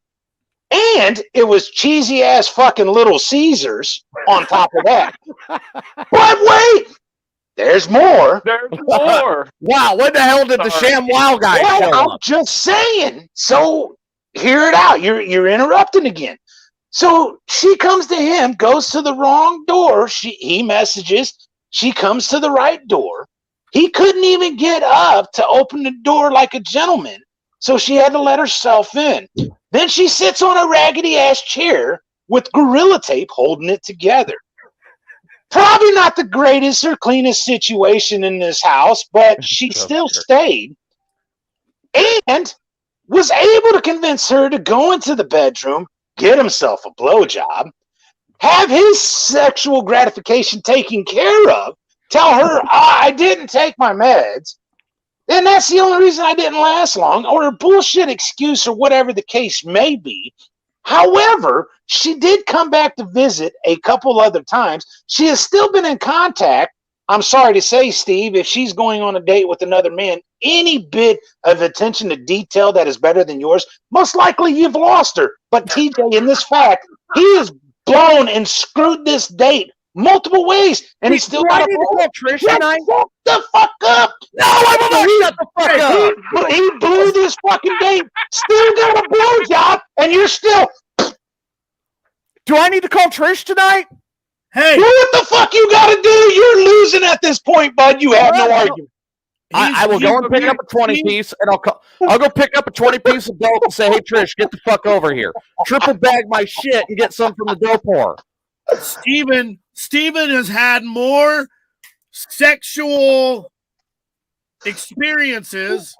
S6: and it was cheesy ass fucking Little Caesars on top of that. But wait, there's more.
S7: There's more.
S1: Wow, when the hell did the Sham Wow guy show
S6: Well, I'm
S1: up?
S6: just saying. So hear it out. You're interrupting again. So she comes to him, goes to the wrong door. He messages. She comes to the right door. He couldn't even get up to open the door like a gentleman. So she had to let herself in. Then she sits on a raggedy ass chair with Gorilla Tape holding it together. Probably not the greatest or cleanest situation in this house, but she still stayed and was able to convince her to go into the bedroom, get himself a blowjob, have his sexual gratification taken care of, tell her, I didn't take my meds, and that's the only reason I didn't last long, or a bullshit excuse or whatever the case may be. However, she did come back to visit a couple other times. She has still been in contact. I'm sorry to say, Steve, if she's going on a date with another man, any bit of attention to detail that is better than yours, most likely you've lost her. But TJ, in this fact, he has blown and screwed this date multiple ways, and he's still got a
S1: Trish tonight.
S6: Shut the fuck up!
S1: No, I will not shut the fuck up.
S6: He blew this fucking date, still got a blowjob, and you're still.
S1: Do I need to call Trish tonight?
S5: Hey,
S6: Do what the fuck you gotta do. You're losing at this point, bud. You have no argument.
S1: I will go and pick up a 20 piece, and I'll go pick up a 20 piece of dope and say, "Hey Trish, get the fuck over here. Triple bag my shit and get some from the dope whore."
S5: Steven has had more sexual experiences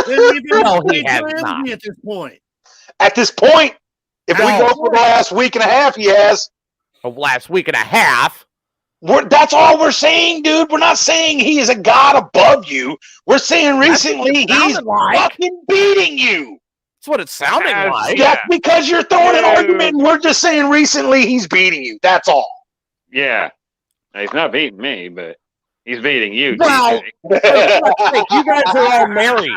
S5: than even
S1: No, he has
S5: Ramsey
S1: not.
S5: at this point.
S6: At this point, if we
S1: No.
S6: go for the last week and a half, he has.
S1: Last week and a half.
S6: That's all we're saying, dude. We're not saying he is a god above you. We're saying recently he's fucking beating you.
S1: That's what it sounded like.
S6: That's because you're throwing an argument. We're just saying recently he's beating you. That's all.
S7: Yeah. He's not beating me, but he's beating you.
S1: Well,
S7: TJ.
S1: you guys are all married.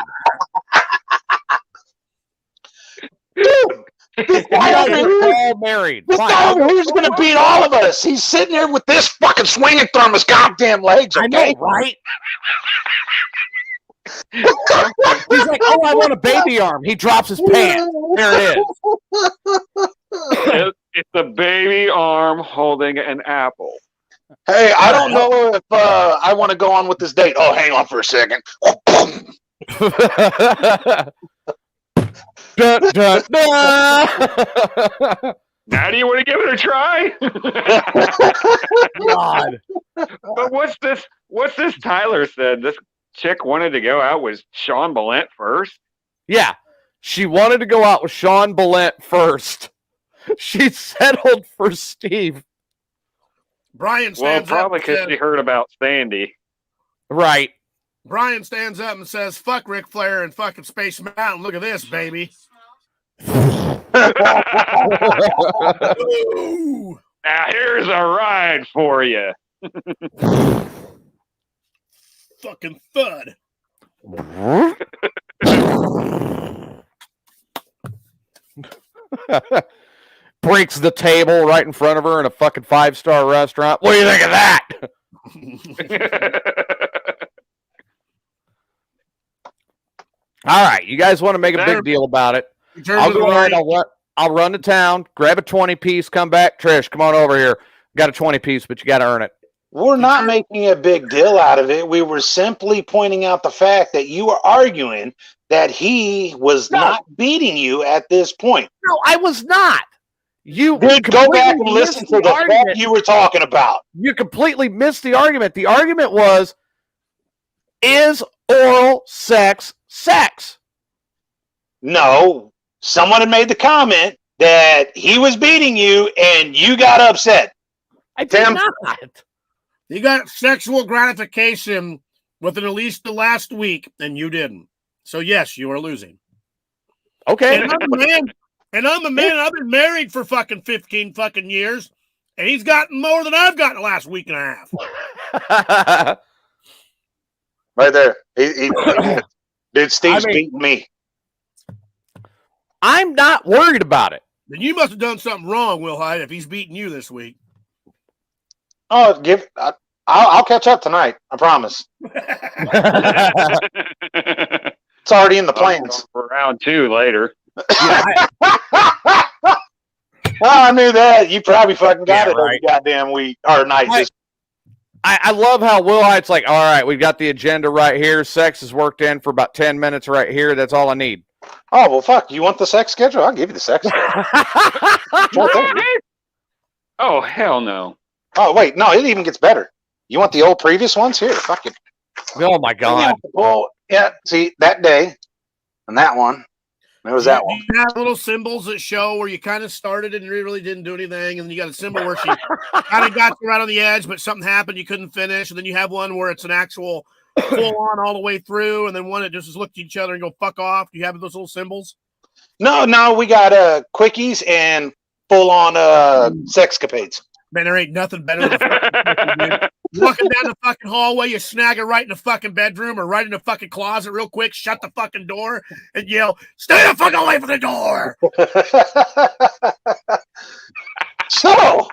S6: Dude, this guy over here,
S1: all married.
S6: this
S1: Fine,
S6: guy
S1: I'll
S6: over
S1: go-
S6: here is going to beat all of us. He's sitting there with this fucking swinging from his goddamn legs,
S1: I
S6: okay?
S1: know, right? He's like, "Oh, I want a baby arm." He drops his pants. There it is.
S7: It's a baby arm holding an apple.
S6: Hey, I don't know if I want to go on with this date. Oh, hang on for a second.
S1: Dun, dun, dun.
S7: Now do you want to give it a try?
S1: God.
S7: But what's this Tyler said? This chick wanted to go out with Sean Ballent first?
S1: Yeah, she wanted to go out with Sean Ballent first. She settled for Steve.
S5: Brian
S7: Well,
S5: stands
S7: probably
S5: up.
S7: because she heard about Sandy.
S1: Right.
S5: Brian stands up and says, "Fuck Ric Flair and fucking Space Mountain. Look at this, baby." Ooh.
S7: Now here's a ride for you.
S5: Fucking thud.
S1: Breaks the table right in front of her in a fucking 5-star restaurant. What do you think of that? All right, you guys want to make a big deal about it? I'll go ahead. I'll run to town, grab a 20 piece, come back. Trish, come on over here. Got a 20 piece, but you got to earn it.
S6: We're not making a big deal out of it. We were simply pointing out the fact that you were arguing that he was not beating you at this point.
S1: No, I was not. You
S6: Dude, go back and
S1: completely
S6: listen
S1: missed
S6: to the
S1: argument.
S6: fact you were talking about.
S1: You completely missed the argument. The argument was, is oral sex sex?
S6: No, someone had made the comment that he was beating you and you got upset.
S1: I did
S6: Tim?
S1: not.
S5: You got sexual gratification within at least the last week, and you didn't. So yes, you are losing.
S1: Okay.
S5: And I'm a man. I've been married for fucking 15 fucking years, And he's gotten more than I've gotten the last week and a half.
S6: Right there. Dude, Steve's beating me.
S1: I'm not worried about it.
S5: Then you must have done something wrong, Will Hyde, if he's beating you this week.
S6: Oh, I'll catch up tonight. I promise. It's already in the plans.
S7: For round 2 later.
S6: I knew that. You probably fucking got it every goddamn week or night.
S1: I love how Will Hyde's like, all right, we've got the agenda right here. Sex is worked in for about 10 minutes right here. That's all I need.
S6: Oh, well, fuck. You want the sex schedule? I'll give you the sex schedule.
S7: Oh, hell no.
S6: Oh, wait. No, it even gets better. You want the old previous ones? Here, fuck it.
S1: Oh, my God.
S6: Well, yeah, see, that day and that one. There was that one.
S5: You have little symbols that show where you kind of started and really didn't do anything, and then you got a symbol where she kind of got you right on the edge, but something happened, you couldn't finish, and then you have one where it's an actual full-on all the way through, and then one that just look at each other and go, fuck off. Do you have those little symbols?
S6: No, we got quickies and full-on sexcapades.
S5: Man, there ain't nothing better than fucking walking down the fucking hallway, you snag it right in the fucking bedroom or right in the fucking closet real quick, shut the fucking door, and yell, stay the fuck away from the door!
S6: So,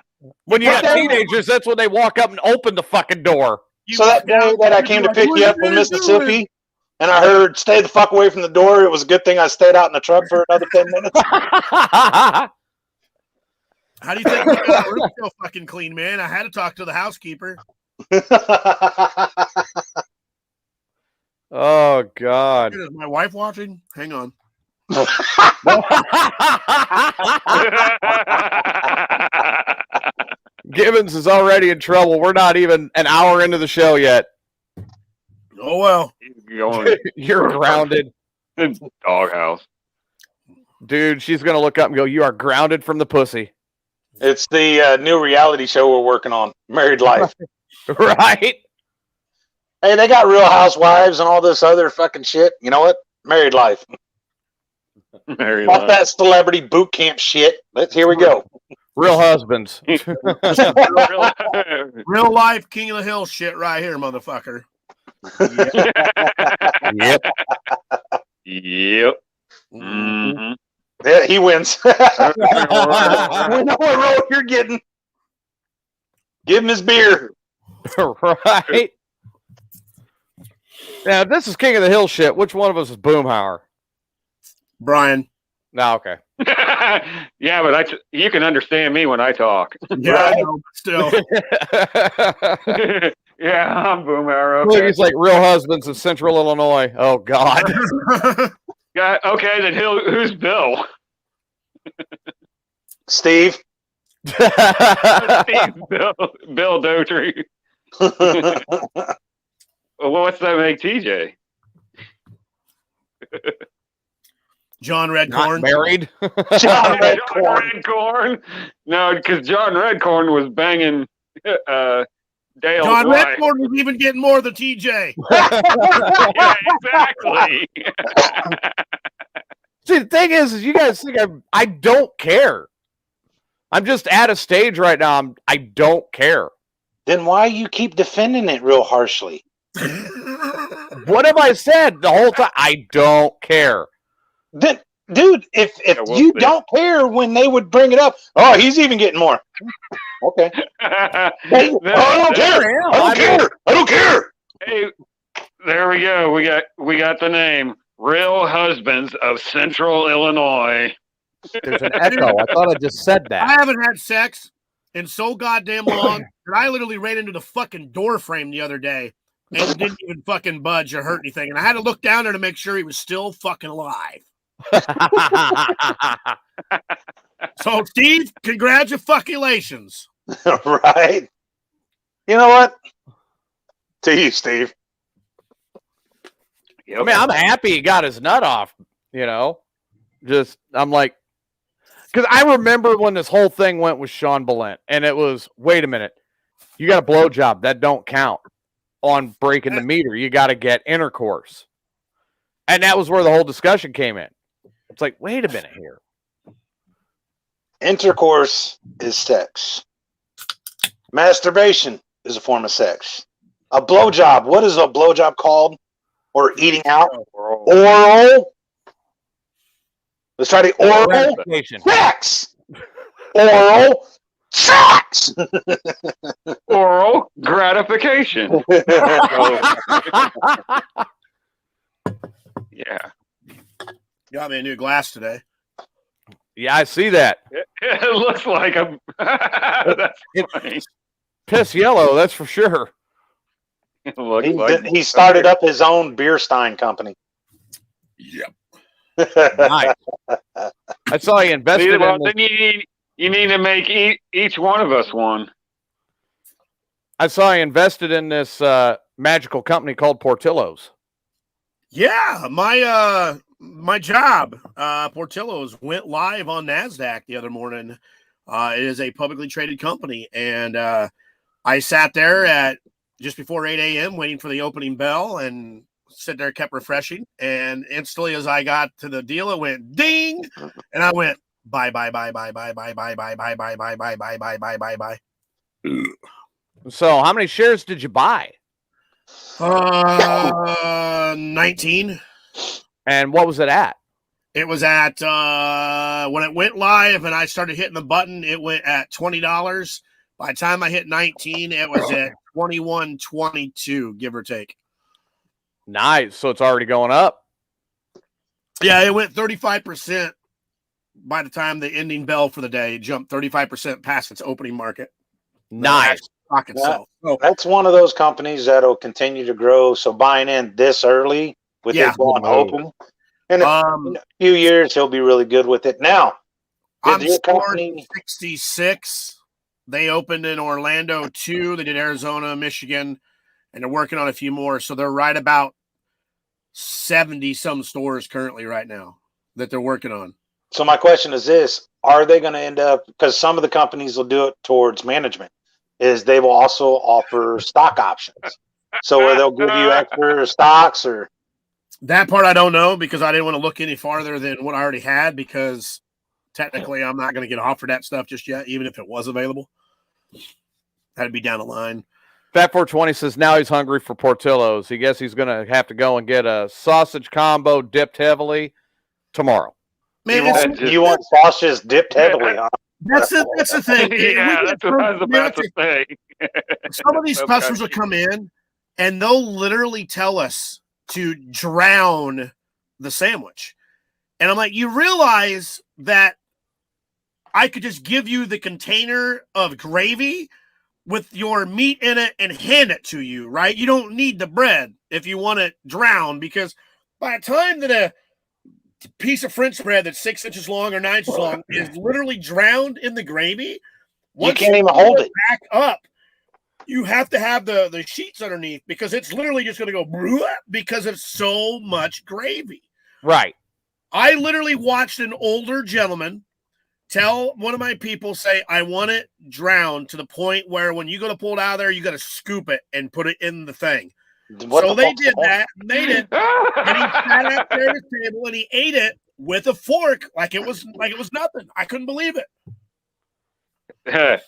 S1: when you got teenagers, that's when they walk up and open the fucking door.
S6: So that day that I came to pick you up from Mississippi, and I heard, stay the fuck away from the door, it was a good thing I stayed out in the truck for another 10 minutes.
S5: How do you think we got our room so fucking clean, man? I had to talk to the housekeeper.
S1: Oh, God.
S5: Is my wife watching? Hang on.
S1: Gibbons is already in trouble. We're not even an hour into the show yet.
S5: Oh, well.
S1: You're grounded.
S7: Doghouse.
S1: Dude, she's going to look up and go, you are grounded from the pussy.
S6: It's the new reality show we're working on, Married Life.
S1: Right?
S6: Hey, they got Real Housewives and all this other fucking shit. You know what? Married Life.
S7: Married
S6: Off
S7: Life.
S6: that celebrity boot camp shit. Here we go.
S1: Real husbands.
S5: Real life King of the Hill shit right here, motherfucker.
S1: Yep.
S7: Yep. Mm-hmm.
S6: Yeah, he wins. We know what role you're getting. Give him his beer.
S1: Right? Now, if this is King of the Hill shit, which one of us is Boomhauer?
S5: Brian.
S1: No, okay.
S7: Yeah, but you can understand me when I talk.
S5: Yeah, I know, but still.
S7: Yeah, I'm Boomhauer.
S1: Look,
S7: Okay.
S1: he's like Real Husbands of Central Illinois. Oh, God.
S7: Yeah, okay, then who's Bill?
S6: Steve.
S7: Bill Dotrey. Well, what's that make TJ?
S5: John
S1: Not
S5: Redcorn.
S1: married.
S6: John Redcorn.
S7: Redcorn. No, because John Redcorn was banging Dale.
S5: John
S7: White.
S5: Redcorn was even getting more than TJ.
S7: Yeah, exactly.
S1: See, the thing is you guys think I don't care. I'm just at a stage right now. I don't care.
S6: Then why you keep defending it real harshly?
S1: What have I said the whole time? I don't care.
S6: Then, dude, if you don't care when they would bring it up, oh, he's even getting more. Okay. I don't care. I don't care.
S7: Hey, there we go. We got the name. Real Husbands of Central Illinois.
S1: There's an echo. I thought I just said
S5: I
S1: that.
S5: haven't had sex in so goddamn long that I literally ran into the fucking door frame the other day and it didn't even fucking budge or hurt anything. And I had to look down there to make sure he was still fucking alive. So, Steve, congratulations.
S6: Right. You know what? To you, Steve.
S1: I mean, I'm happy he got his nut off, you know. I'm like, because I remember when this whole thing went with Sean Ballent, and it was, wait a minute, you got a blowjob, that don't count on breaking the meter. You got to get intercourse. And that was where the whole discussion came in. It's like, wait a minute here.
S6: Intercourse is sex. Masturbation is a form of sex. A blowjob. What is a blowjob called? Or eating out? Oral. Let's try the oral
S1: Gratification.
S6: sex. Oral sex.
S7: Oral gratification. Yeah.
S8: Got me a new glass today.
S1: Yeah, I see that.
S7: It looks like a. That's funny.
S1: Piss yellow, that's for sure.
S7: It looks like
S6: He started up his own beer stein company.
S8: Yep.
S1: Nice. I saw you invested
S7: Well,
S1: in.
S7: then you need to make each one of us one.
S1: I saw you invested in this magical company called Portillo's.
S8: Yeah, my job, Portillo's, went live on NASDAQ the other morning. It is a publicly traded company, and I sat there at just before 8 a.m. waiting for the opening bell and sit there, kept refreshing, and instantly as I got to the deal, it went ding, and I went buy.
S1: So, how many shares did you buy?
S8: 19.
S1: And what was it at?
S8: It was at when it went live and I started hitting the button, it went at $20. By the time I hit 19, it was at 21.22, give or take.
S1: Nice. So it's already going up.
S8: Yeah, it went 35% by the time the ending bell for the day. It jumped 35% past its opening market.
S1: Nice.
S8: Stock itself. So,
S6: That's one of those companies that'll continue to grow. So buying in this early with it going open, in a few years he'll be really good with it. Now,
S8: I'm
S6: your company
S8: 66. They opened in Orlando too. They did Arizona, Michigan, and they're working on a few more. So they're right about 70 some stores currently right now that they're working on.
S6: So my question is this: are they going to end up? Because some of the companies will do it towards management. Is they will also offer stock options. So where they'll give you extra stocks or
S8: that part I don't know because I didn't want to look any farther than what I already had because technically I'm not going to get offered that stuff just yet, even if it was available. That'd be down the line.
S1: Fat 420 says now he's hungry for Portillo's. He guess he's going to have to go and get a sausage combo dipped heavily tomorrow.
S8: Man,
S6: you want sausages dipped heavily, huh?
S8: That's the thing.
S7: Yeah, that's what I was about to say.
S8: Some of these customers will come in and they'll literally tell us to drown the sandwich. And I'm like, you realize that I could just give you the container of gravy with your meat in it and hand it to you, right? You don't need the bread if you want it drowned because by the time that a piece of French bread that's 6 inches long or 9 inches long is literally drowned in the gravy,
S6: you can't even hold it
S8: back up. You have to have the sheets underneath because it's literally just going to go because of so much gravy.
S1: Right.
S8: I literally watched an older gentleman tell one of my people, say, I want it drowned to the point where when you go to pull it out of there, you got to scoop it and put it in the thing. So they did that, made it, and he sat up there at the table and he ate it with a fork like it was nothing. I couldn't believe
S7: it.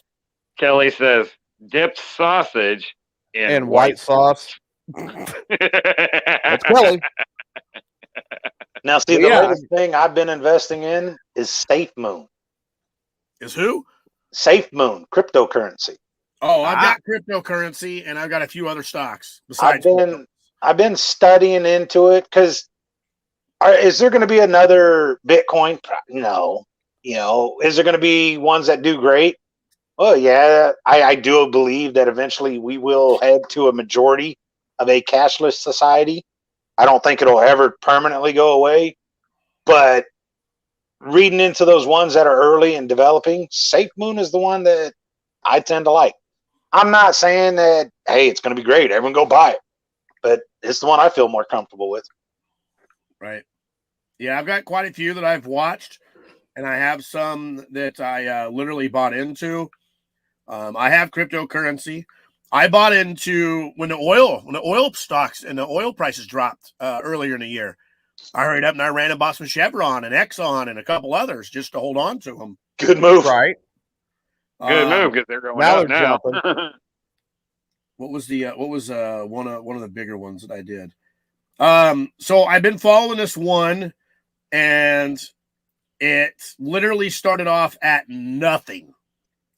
S7: Kelly says, dip sausage in
S1: white sauce. That's Kelly.
S6: Now, see, the latest thing I've been investing in is SafeMoon.
S8: Is who?
S6: SafeMoon, cryptocurrency.
S8: Oh, I've got cryptocurrency and I've got a few other stocks. Besides,
S6: I've been studying into it because is there going to be another Bitcoin? No. Is there going to be ones that do great? Oh, yeah. I do believe that eventually we will head to a majority of a cashless society. I don't think it'll ever permanently go away. But reading into those ones that are early and developing, SafeMoon is the one that I tend to like. I'm not saying that, hey, it's going to be great. Everyone go buy it. But it's the one I feel more comfortable with.
S8: Right. Yeah, I've got quite a few that I've watched, and I have some that I literally bought into. I have cryptocurrency. I bought into when the oil stocks and the oil prices dropped earlier in the year. I hurried up and I ran and bought some Chevron and Exxon and a couple others just to hold on to them.
S6: Good move.
S1: Right.
S7: Good move because they're going
S1: now
S7: up
S1: they're
S7: now.
S8: What was one of the bigger ones that I did? So I've been following this one, and it literally started off at nothing.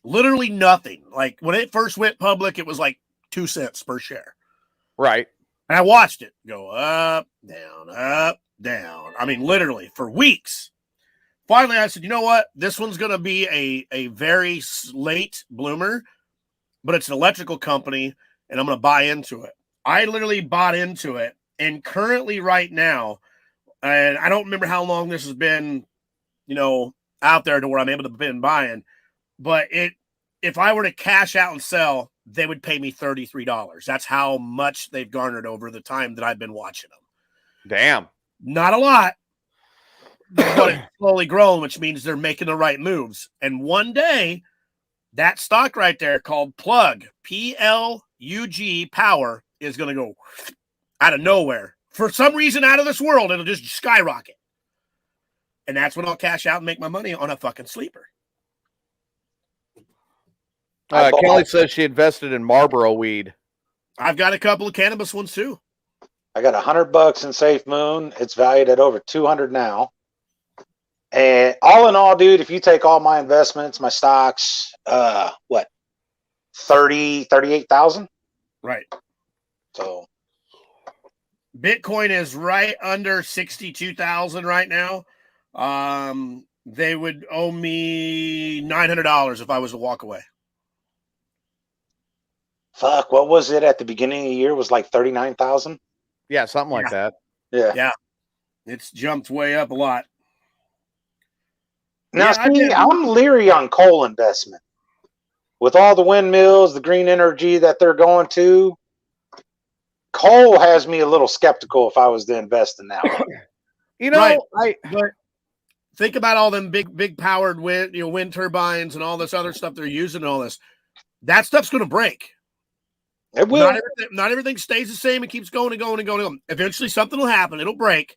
S8: Literally nothing. Like when it first went public, it was like 2 cents per share.
S1: Right.
S8: And I watched it go up, down, up, down. I mean, literally for weeks. Finally, I said, you know what? This one's going to be a very late bloomer, but it's an electrical company, and I'm going to buy into it. I literally bought into it. And currently right now, and I don't remember how long this has been, out there to where I'm able to been buying, but if I were to cash out and sell, they would pay me $33. That's how much they've garnered over the time that I've been watching them.
S1: Damn.
S8: Not a lot, but it's slowly growing, which means they're making the right moves. And one day, that stock right there called Plug, Plug Power, is going to go out of nowhere. For some reason, out of this world, it'll just skyrocket. And that's when I'll cash out and make my money on a fucking sleeper.
S1: Kelly says she invested in Marlboro weed.
S8: I've got a couple of cannabis ones too.
S6: I got $100 in Safe Moon. It's valued at over 200 now. And all in all, dude, if you take all my investments, my stocks, 38,000.
S8: Right.
S6: So
S8: Bitcoin is right under 62,000 right now. They would owe me $900 if I was to walk away.
S6: Fuck, what was it at the beginning of the year? It was like 39,000.
S1: Yeah, something like that.
S6: Yeah.
S8: It's jumped way up a lot.
S6: Now, see, I'm leery on coal investment. With all the windmills, the green energy that they're going to, coal has me a little skeptical if I was to invest in that one.
S8: Right. But think about all them big powered wind turbines and all this other stuff they're using and all this. That stuff's going to break.
S6: It will.
S8: Not everything stays the same and keeps going and going and going and going. Eventually something will happen. It'll break.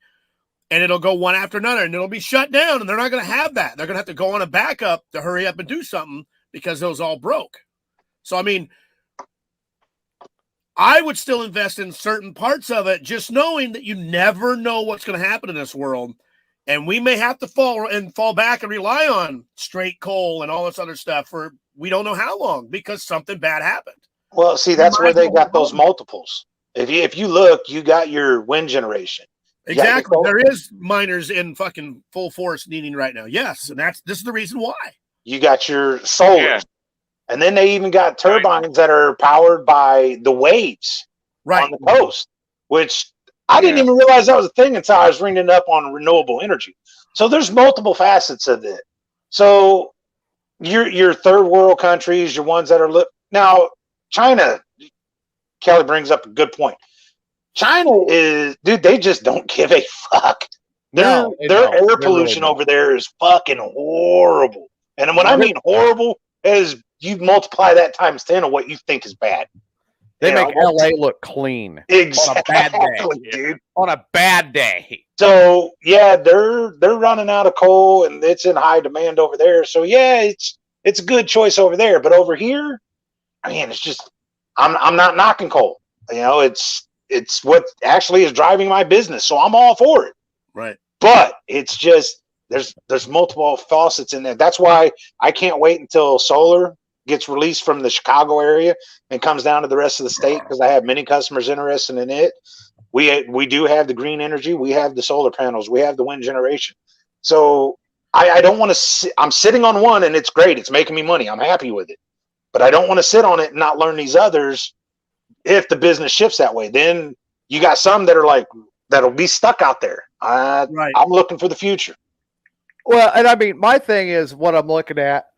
S8: And it'll go one after another, and it'll be shut down, and they're not going to have that. They're going to have to go on a backup to hurry up and do something because those all broke. So, I mean, I would still invest in certain parts of it, just knowing that you never know what's going to happen in this world, and we may have to fall back and rely on straight coal and all this other stuff for we don't know how long because something bad happened.
S6: Well, see, that's where they got those multiples. If you look, you got your wind generation.
S8: Exactly. There is miners in fucking full force needing right now. Yes. And this is the reason why.
S6: You got your solar. And then they even got turbines that are powered by the waves on the coast, which I didn't even realize that was a thing until I was reading up on renewable energy. So there's multiple facets of it. So your third world countries, your ones that are now China, Kelly brings up a good point. China is, dude, they just don't give a fuck. Their air pollution over there is fucking horrible. And when I mean horrible, is you multiply that times 10 of what you think is bad.
S1: They make LA look clean.
S6: Exactly,
S1: on a bad day,
S6: dude.
S1: On a bad day.
S6: So yeah, they're running out of coal and it's in high demand over there. So yeah, it's a good choice over there. But over here, I mean, it's just I'm not knocking coal. It's what actually is driving my business, so I'm all for it.
S8: Right.
S6: But it's just there's multiple faucets in there. That's why I can't wait until solar gets released from the Chicago area and comes down to the rest of the state because I have many customers interested in it. We do have the green energy, we have the solar panels, we have the wind generation. So I don't want to. I'm sitting on one and it's great. It's making me money. I'm happy with it, but I don't want to sit on it and not learn these others. If the business shifts that way, then you got some that are like that'll be stuck out there. I'm looking for the future.
S1: Well, and I mean, my thing is what I'm looking at.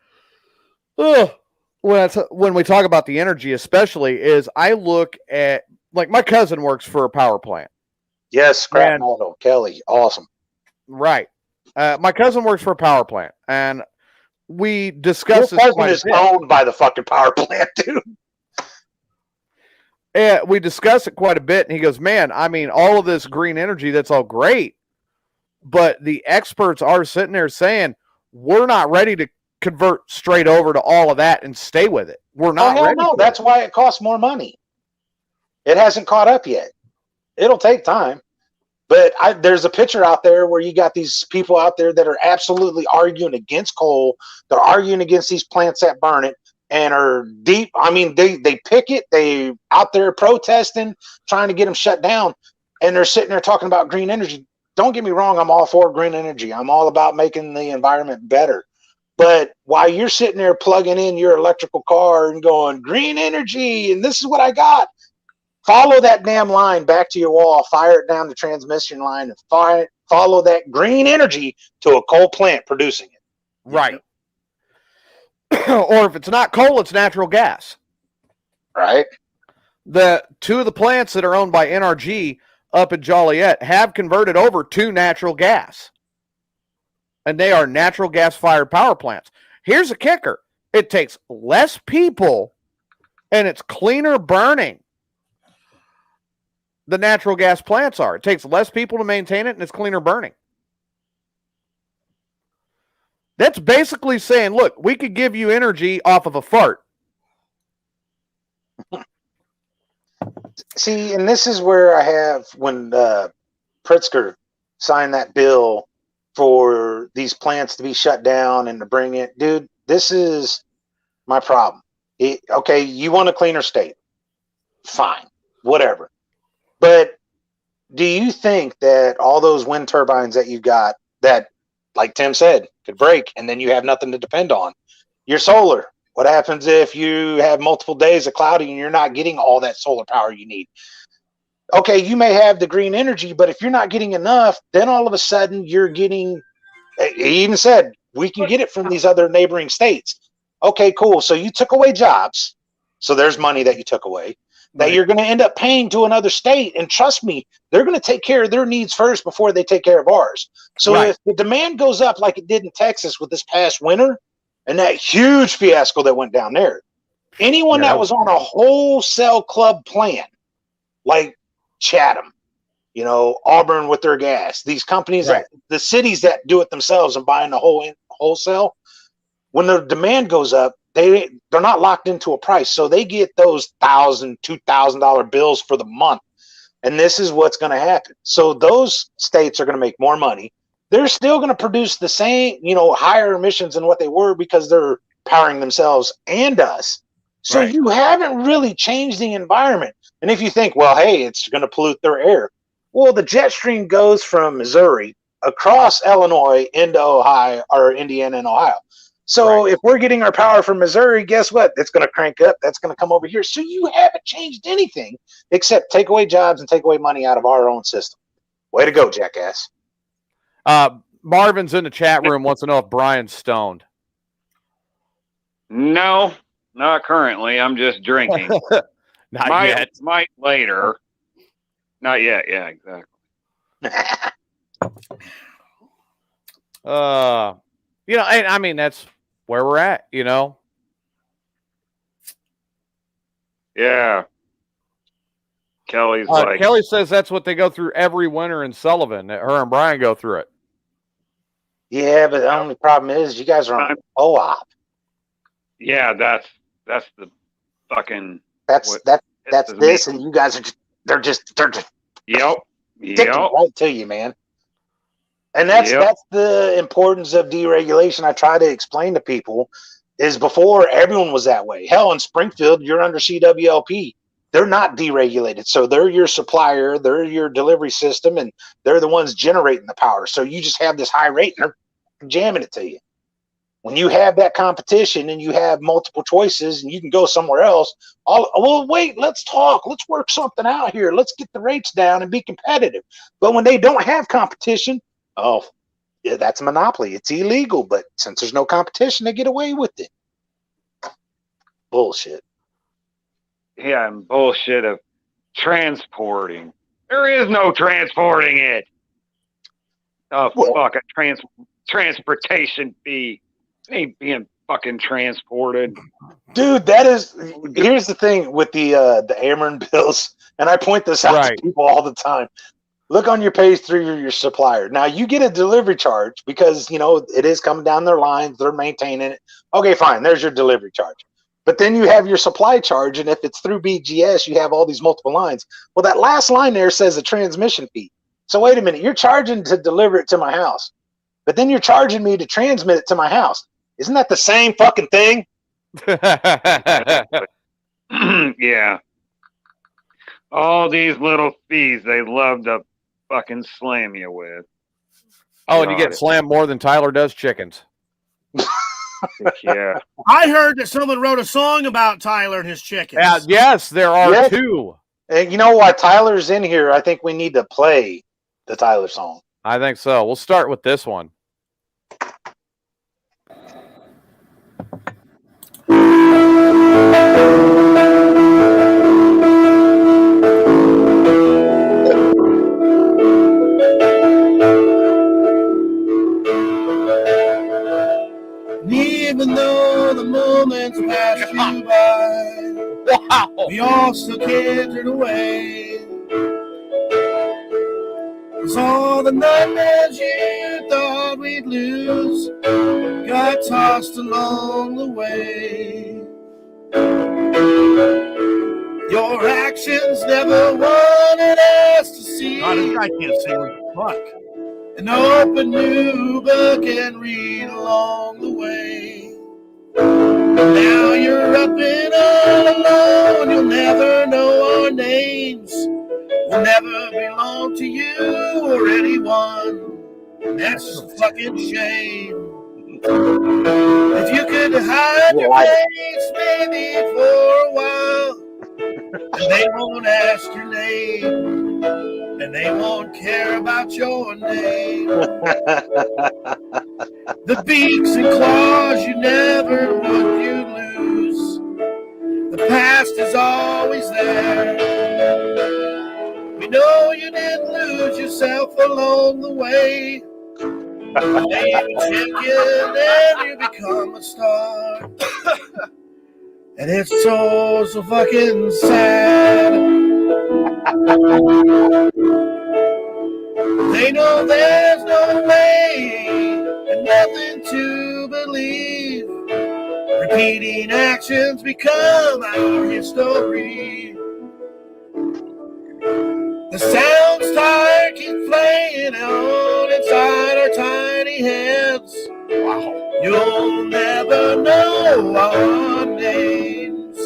S1: When we talk about the energy, especially, is I look at like my cousin works for a power plant.
S6: Yes, scrap metal, Kelly, awesome.
S1: Right, my cousin works for a power plant, and we discussed.
S6: Your cousin is owned by the fucking power plant, dude.
S1: Yeah, we discussed it quite a bit, and he goes, man, I mean, all of this green energy, that's all great, but the experts are sitting there saying, we're not ready to convert straight over to all of that and stay with it. We're not ready.
S6: No, that's why it costs more money. It hasn't caught up yet. It'll take time. But there's a picture out there where you got these people out there that are absolutely arguing against coal. They're arguing against these plants that burn it and are deep. I mean, they picket. They out there protesting, trying to get them shut down. And they're sitting there talking about green energy. Don't get me wrong. I'm all for green energy. I'm all about making the environment better. But while you're sitting there plugging in your electrical car and going, green energy, and this is what I got, follow that damn line back to your wall, fire it down the transmission line, and follow that green energy to a coal plant producing it.
S1: Right. Or if it's not coal, it's natural gas.
S6: Right.
S1: The two of the plants that are owned by NRG up in Joliet have converted over to natural gas. And they are natural gas-fired power plants. Here's a kicker. It takes less people, and it's cleaner burning. The natural gas plants are. It takes less people to maintain it, and it's cleaner burning. That's basically saying, look, we could give you energy off of a fart.
S6: See, and this is where I have, when Pritzker signed that bill for these plants to be shut down and to bring it, dude, this is my problem. Okay, you want a cleaner state. Fine, whatever. But do you think that all those wind turbines that you've got that, like Tim said, could break and then you have nothing to depend on? Your solar, what happens if you have multiple days of cloudy and you're not getting all that solar power you need? Okay, you may have the green energy, but if you're not getting enough, then all of a sudden you're getting, he even said, we can get it from these other neighboring states. Okay, cool. So you took away jobs. So there's money that you took away that you're going to end up paying to another state. And trust me, they're going to take care of their needs first before they take care of ours. So if the demand goes up like it did in Texas with this past winter and that huge fiasco that went down there, anyone that was on a wholesale club plan, like Chatham, you know, Auburn with their gas, these companies, that, the cities that do it themselves and buying the whole wholesale, when the demand goes up, they're not locked into a price. So they get those $1,000, $2,000 bills for the month. And this is what's going to happen. So those states are going to make more money. They're still going to produce the same, you know, higher emissions than what they were because they're powering themselves and us. So you haven't really changed the environment. And if you think, well, hey, it's going to pollute their air. Well, the jet stream goes from Missouri across Illinois into Ohio or Indiana and Ohio. So if we're getting our power from Missouri, guess what? It's going to crank up. That's going to come over here. So you haven't changed anything except take away jobs and take away money out of our own system. Way to go, jackass.
S1: Marvin's in the chat room, wants to know if Brian's stoned.
S7: No, not currently. I'm just drinking.
S1: Not yet.
S7: Might later. Not yet. Yeah, exactly.
S1: You know, and I mean, that's where we're at, you know?
S7: Yeah. Kelly's
S1: Kelly says that's what they go through every winter in Sullivan. Her and Brian go through it.
S6: Yeah, but the only problem is you guys are on co-op.
S7: Yeah, that's the fucking
S6: that's this, and you guys are just they're just
S7: yep
S6: right to you, man. And that's the importance of deregulation. I try to explain to people is before everyone was that way. Hell, in Springfield, you're under CWLP. They're not deregulated. So they're your supplier, they're your delivery system, and they're the ones generating the power. So you just have this high rate and they're jamming it to you. When you have that competition and you have multiple choices and you can go somewhere else, well, wait, let's talk. Let's work something out here. Let's get the rates down and be competitive. But when they don't have competition, oh, yeah, that's a monopoly. It's illegal, but since there's no competition, they get away with it. Bullshit.
S7: Yeah, and bullshit of transporting. There is no transporting it. Oh, fuck, a transportation fee. It ain't being fucking transported.
S6: Dude, here's the thing with the Ameren bills, and I point this out to people all the time. Look on your page through your supplier. Now you get a delivery charge because it is coming down their lines. They're maintaining it. Okay, fine. There's your delivery charge. But then you have your supply charge, and if it's through BGS, you have all these multiple lines. Well, that last line there says a transmission fee. So wait a minute. You're charging to deliver it to my house, but then you're charging me to transmit it to my house. Isn't that the same fucking thing?
S7: Yeah. All these little fees they love to fucking slam you with.
S1: Oh, and you get slammed more than Tyler does chickens.
S7: Yeah.
S8: I heard that someone wrote a song about Tyler and his chickens.
S1: Yes, there are two.
S6: And you know what? Tyler's in here. I think we need to play the Tyler song.
S1: I think so. We'll start with this one.
S8: Even though the moments pass you by,
S1: wow,
S8: we all still can't turn away. 'Cause all the nightmares you thought we'd lose got tossed along the way. Your actions never wanted us to see. God, this guy can't sing what the fuck. An open new book and read along the way. Now you're up and all alone. You'll never know our names. We'll never belong to you or anyone. And that's just a fucking shame. If you could hide your face maybe for a while, and they won't ask your name, and they won't care about your name. The beaks and claws you never would you lose. The past is always there. We know you didn't lose yourself along the way. Maybe chicken and you become a star. And it's so fucking sad. They know there's no way and nothing to believe. Repeating actions become our history. The sounds tired keep playing on inside our tiny heads. Wow. You'll never know our names.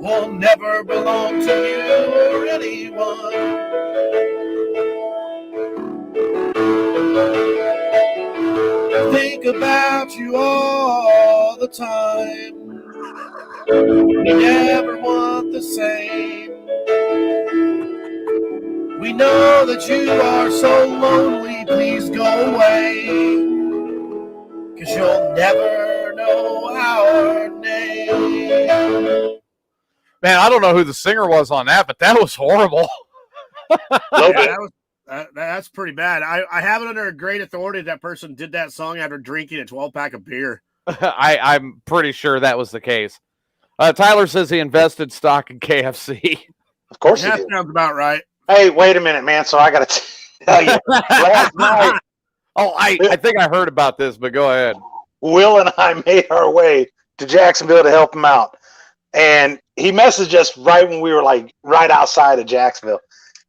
S8: We'll never belong to you or anyone. Think about you all the time. We never want the same. We know that you are so lonely. Please go away, 'cause you'll never know our name.
S1: Man, I don't know who the singer was on that, but that was horrible.
S8: That's pretty bad. I have it under great authority that person did that song after drinking a 12-pack of beer.
S1: I'm pretty sure that was the case. Tyler says he invested stock in KFC.
S6: Of course he did.
S8: That sounds about right.
S6: Hey, wait a minute, man. So I got to tell you, last night.
S1: Oh, I think I heard about this, but go ahead.
S6: Will and I made our way to Jacksonville to help him out. And he messaged us right when we were like right outside of Jacksonville.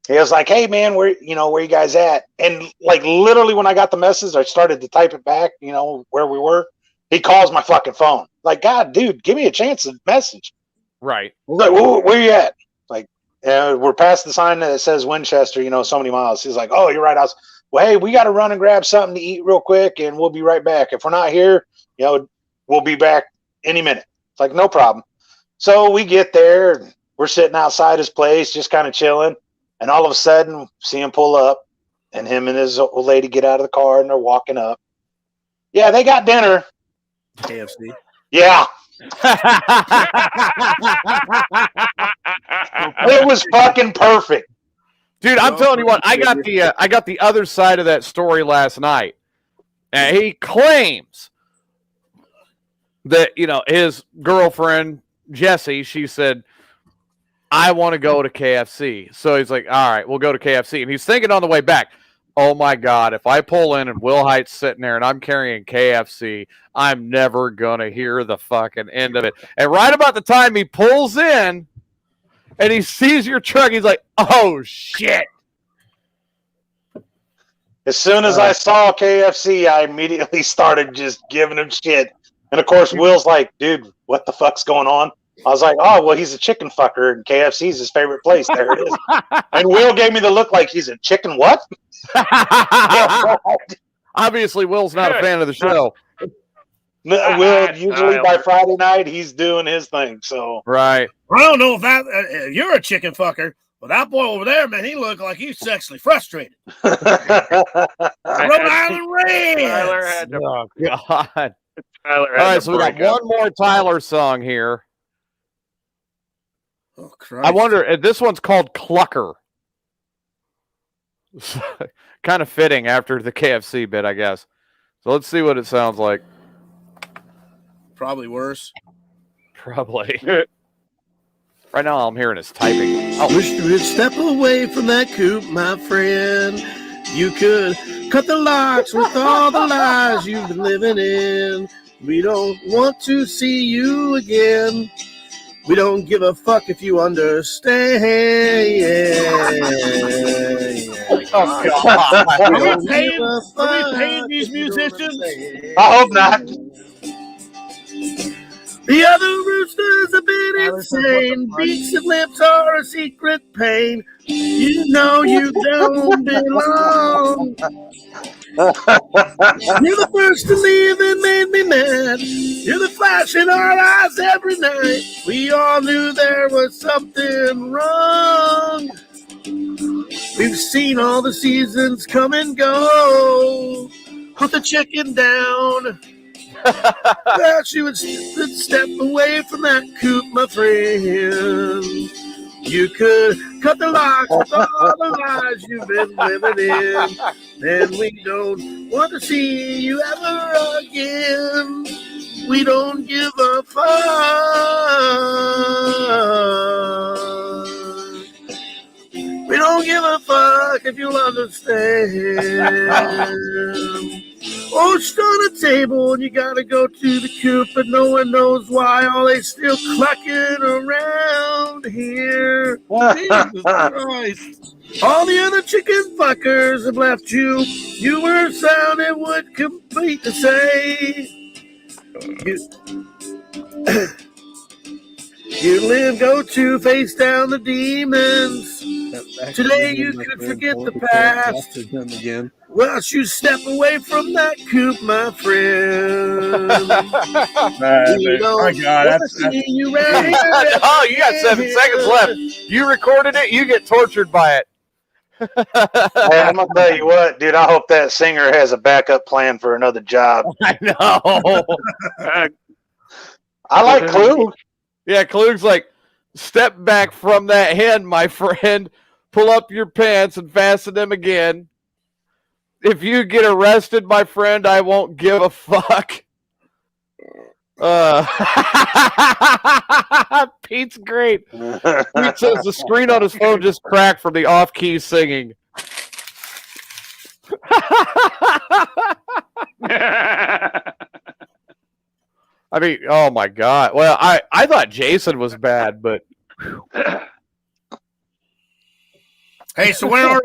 S6: He was like, "Hey man, where you guys at?" And like literally when I got the message, I started to type it back, where we were. He calls my fucking phone. Like, God, dude, give me a chance to message.
S1: Right.
S6: He's like, where you at? Like, we're past the sign that says Winchester, so many miles. He's like, "Oh, you're right." I was, well, hey, we got to run and grab something to eat real quick, and we'll be right back. If we're not here, we'll be back any minute. It's like, no problem. So we get there, and we're sitting outside his place, just kind of chilling. And all of a sudden, see him pull up, and him and his old lady get out of the car, and they're walking up. Yeah, they got dinner.
S8: KFC.
S6: Yeah. It was fucking perfect.
S1: Dude, I'm telling you what, I got the other side of that story last night. And he claims that, his girlfriend, Jessie, she said, I want to go to KFC. So he's like, all right, we'll go to KFC. And he's thinking on the way back, oh my God, if I pull in and Will Hite's sitting there and I'm carrying KFC, I'm never going to hear the fucking end of it. And right about the time he pulls in and he sees your truck, he's like, oh shit.
S6: As soon as I saw KFC, I immediately started just giving him shit. And of course, Will's like, dude, what the fuck's going on? I was like, oh, well, he's a chicken fucker, and KFC's his favorite place. There it is. And Will gave me the look like he's a chicken what?
S1: Obviously, Will's not a fan of the show.
S6: Will, usually by Friday night, he's doing his thing. So
S1: right.
S8: I don't know if that you're a chicken fucker, but that boy over there, man, he looked like he's sexually frustrated. Rhode Island Reds.
S1: Oh, God. All right, so we got one more Tyler song here.
S8: Oh, Christ.
S1: I wonder, this one's called Clucker. Kind of fitting after the KFC bit, I guess. So let's see what it sounds like.
S8: Probably worse.
S1: Probably. Right now, all I'm hearing is typing.
S8: I wish you would step away from that coop, my friend. You could cut the locks with all the lies you've been living in. We don't want to see you again. We don't give a fuck if you understand.
S1: Oh, God.
S8: Are we paying these musicians?
S6: I hope not.
S8: The other roosters have been insane. Beaks and lips are a secret pain. You know you don't belong. You're the first to leave and made me mad. You're the flash in our eyes every night. We all knew there was something wrong. We've seen all the seasons come and go. Put the chicken down. That you would step away from that coop, my friend. You could cut the locks with all the lies you've been living in. And we don't want to see you ever again. We don't give a fuck. We don't give a fuck if you'll understand. Oh, it's on a table and you gotta go to the coop, but no one knows why. All they still clucking around here. Jesus Christ. All the other chicken fuckers have left you. You were sounding would complete to say. You live, go to face down the demons. Today you could forget the past. Once you step away from that coop, my friend.
S7: My God, that's
S8: you right here.
S1: Oh, you got 7 seconds left. You recorded it, you get tortured by it.
S6: Hey, I'm gonna tell you what, dude. I hope that singer has a backup plan for another job.
S1: I know.
S6: I like Klug.
S1: Yeah, Klug's like, step back from that hen, my friend. Pull up your pants and fasten them again. If you get arrested, my friend, I won't give a fuck. Pete's great. Pete says the screen on his phone just cracked from the off-key singing. I mean, oh my God. Well, I thought Jason was bad, but
S8: Hey, so where are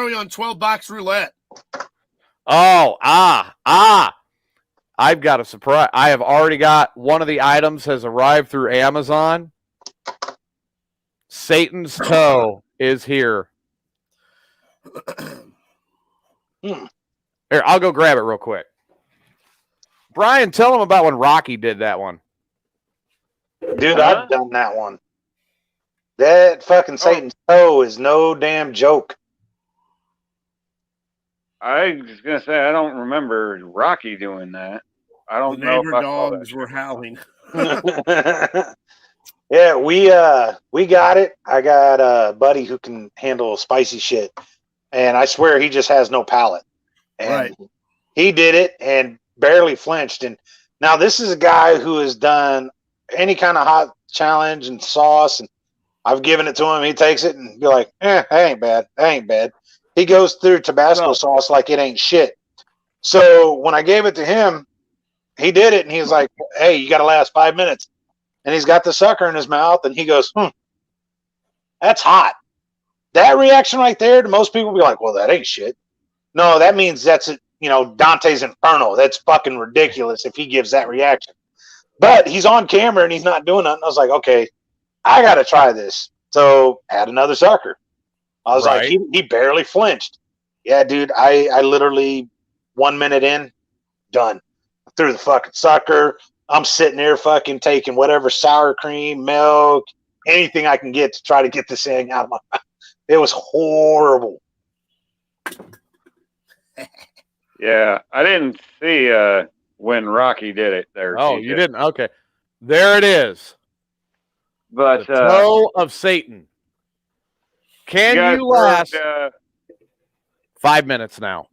S8: we on 12 box roulette?
S1: oh, I've got a surprise. I have already got one of the items has arrived through Amazon. Satan's toe is here. Here, I'll go grab it real quick. Brian, tell him about when Rocky did that one.
S6: Dude, I've done that one. That fucking Satan's toe is no damn joke.
S7: I was gonna say I don't remember Rocky doing that. I don't know.
S8: Neighbor dogs were howling.
S6: Yeah, we got it. I got a buddy who can handle spicy shit, and I swear he just has no palate. And
S8: Right.
S6: he did it and barely flinched. And now this is a guy who has done any kind of hot challenge and sauce, and I've given it to him. He takes it and be like, that ain't bad. That ain't bad. He goes through Tabasco sauce like it ain't shit. So when I gave it to him, he did it and he was like, hey, you got to last 5 minutes. And he's got the sucker in his mouth and he goes, that's hot. That reaction right there, to most people be like, well, that ain't shit. No, that means that's, Dante's Inferno. That's fucking ridiculous if he gives that reaction. But he's on camera and he's not doing nothing. I was like, okay, I got to try this. So add another sucker. I was like, he barely flinched. Yeah, dude, I literally 1 minute in, done. Threw the fucking sucker. I'm sitting there fucking taking whatever sour cream, milk, anything I can get to try to get this thing out of my mouth. It was horrible.
S7: Yeah, I didn't see when Rocky did it there.
S1: Oh,
S7: TJ.
S1: you didn't? Okay. There it is.
S7: But
S1: the toe of Satan. Can you last 5 minutes now?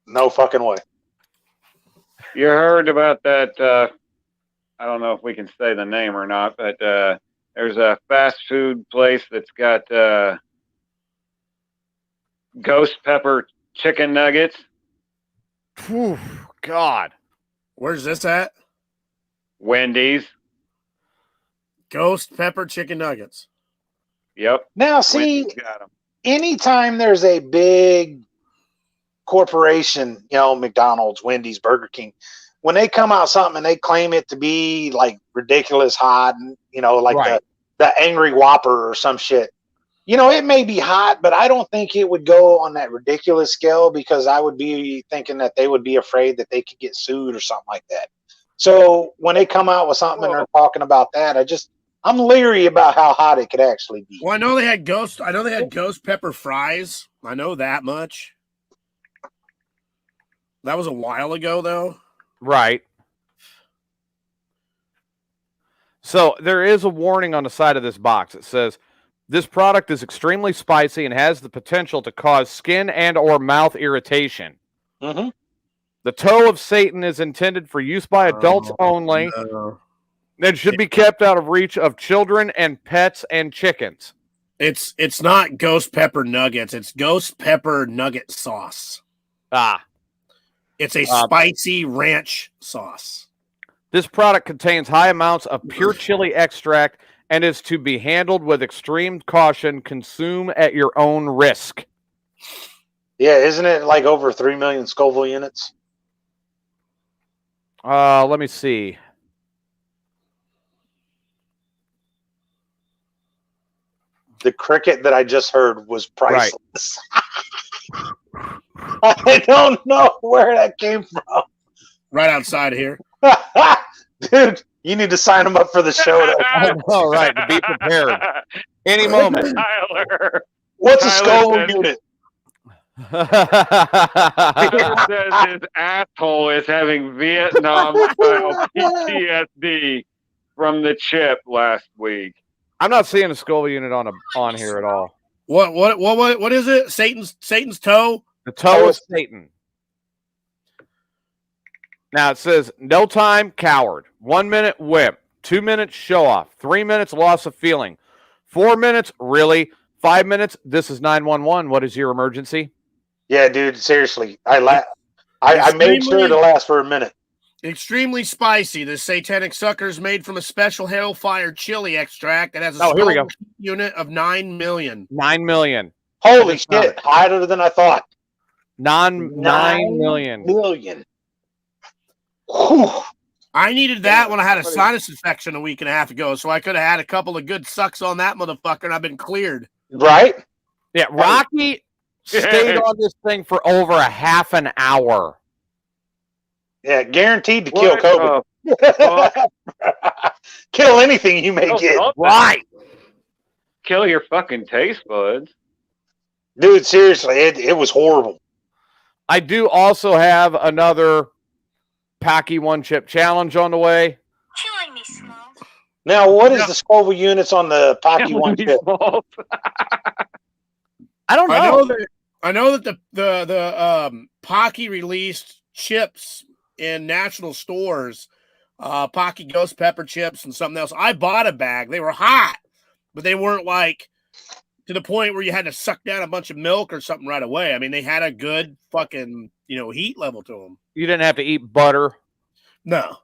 S6: No fucking way.
S7: You heard about that? I don't know if we can say the name or not, but there's a fast food place that's got ghost pepper chicken nuggets.
S1: Whew, God.
S8: Where's this at?
S7: Wendy's.
S8: Ghost pepper chicken nuggets.
S7: Yep.
S6: Now, see,
S7: Wendy's got 'em.
S6: anytime there's a big corporation, McDonald's, Wendy's, Burger King, when they come out something and they claim it to be like ridiculous hot and, like the Angry Whopper or some shit, it may be hot, but I don't think it would go on that ridiculous scale because I would be thinking that they would be afraid that they could get sued or something like that. So when they come out with something and they're talking about that, I'm leery about how hot it could actually be.
S8: Well, I know they had ghost pepper fries. I know that much. That was a while ago, though.
S1: Right. So there is a warning on the side of this box. It says, this product is extremely spicy and has the potential to cause skin and or mouth irritation.
S6: Mm-hmm.
S1: The toe of Satan is intended for use by adults only.
S8: No.
S1: It should be kept out of reach of children and pets and chickens.
S8: It's not ghost pepper nuggets. It's ghost pepper nugget sauce. It's a spicy ranch sauce.
S1: This product contains high amounts of pure chili extract and is to be handled with extreme caution. Consume at your own risk.
S6: Yeah, isn't it like over 3 million Scoville units?
S1: Let me see.
S6: The cricket that I just heard was priceless. Right. I don't know where that came from.
S8: Right outside of here.
S6: Dude, you need to sign them up for the show.
S1: All right, to be prepared. Any moment.
S7: Tyler.
S6: What's a Scoville unit?
S7: It says his asshole is having Vietnam-style PTSD from the chip last week.
S1: I'm not seeing a Scoville unit on here at all.
S8: What is it? Satan's toe?
S1: The toe of Satan. Now it says no time, coward. 1 minute, whip. 2 minutes, show off. 3 minutes, loss of feeling. 4 minutes, really. 5 minutes, this is 911. What is your emergency?
S6: Yeah, dude, seriously. I made sure to last for a minute.
S8: Extremely spicy. The satanic sucker is made from a special hellfire chili extract that has a
S1: here we go.
S8: unit of 9 million.
S1: 9 million.
S6: Holy shit. Hotter than I thought.
S1: 9 million.
S6: Whew.
S8: I needed that when I had a sinus infection a week and a half ago, so I could have had a couple of good sucks on that motherfucker, and I've been cleared.
S6: Right?
S1: Yeah, Rocky stayed on this thing for over a half an hour.
S6: Yeah, guaranteed to kill COVID. Kill anything you may get.
S1: Right.
S7: Kill your fucking taste buds.
S6: Dude, seriously, it was horrible.
S1: I do also have another Pocky one chip challenge on the way.
S9: Killing me, Small.
S6: Now, what is the Scoville units on the Pocky one chip?
S1: I don't know.
S8: I know that the Pocky released chips in national stores, Pocky ghost pepper chips and something else. I bought a bag. They were hot. but they weren't like to the point where you had to suck down a bunch of milk or something right away. I mean, they had a good fucking, heat level to them.
S1: You didn't have to eat butter.
S8: No.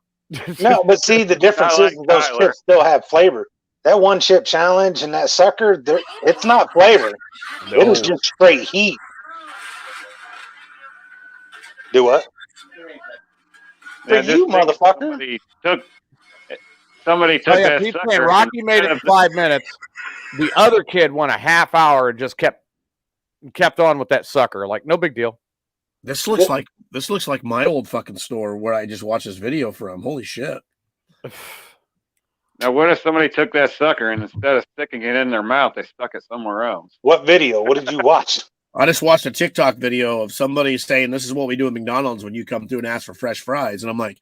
S6: No, but see, the difference is those chips still have flavor. That one chip challenge and that sucker, it's not flavor.
S1: No.
S6: It is just straight heat. Do what? For you, motherfucker.
S7: Somebody took that
S1: Pete's
S7: sucker.
S1: saying Rocky made it in 5 minutes. The other kid went a half hour and just kept on with that sucker. Like, no big deal.
S8: This looks like my old fucking store where I just watched this video from. Holy shit.
S7: Now, what if somebody took that sucker and instead of sticking it in their mouth, they stuck it somewhere else?
S6: What video? What did you watch?
S8: I just watched a TikTok video of somebody saying this is what we do at McDonald's when you come through and ask for fresh fries. And I'm like,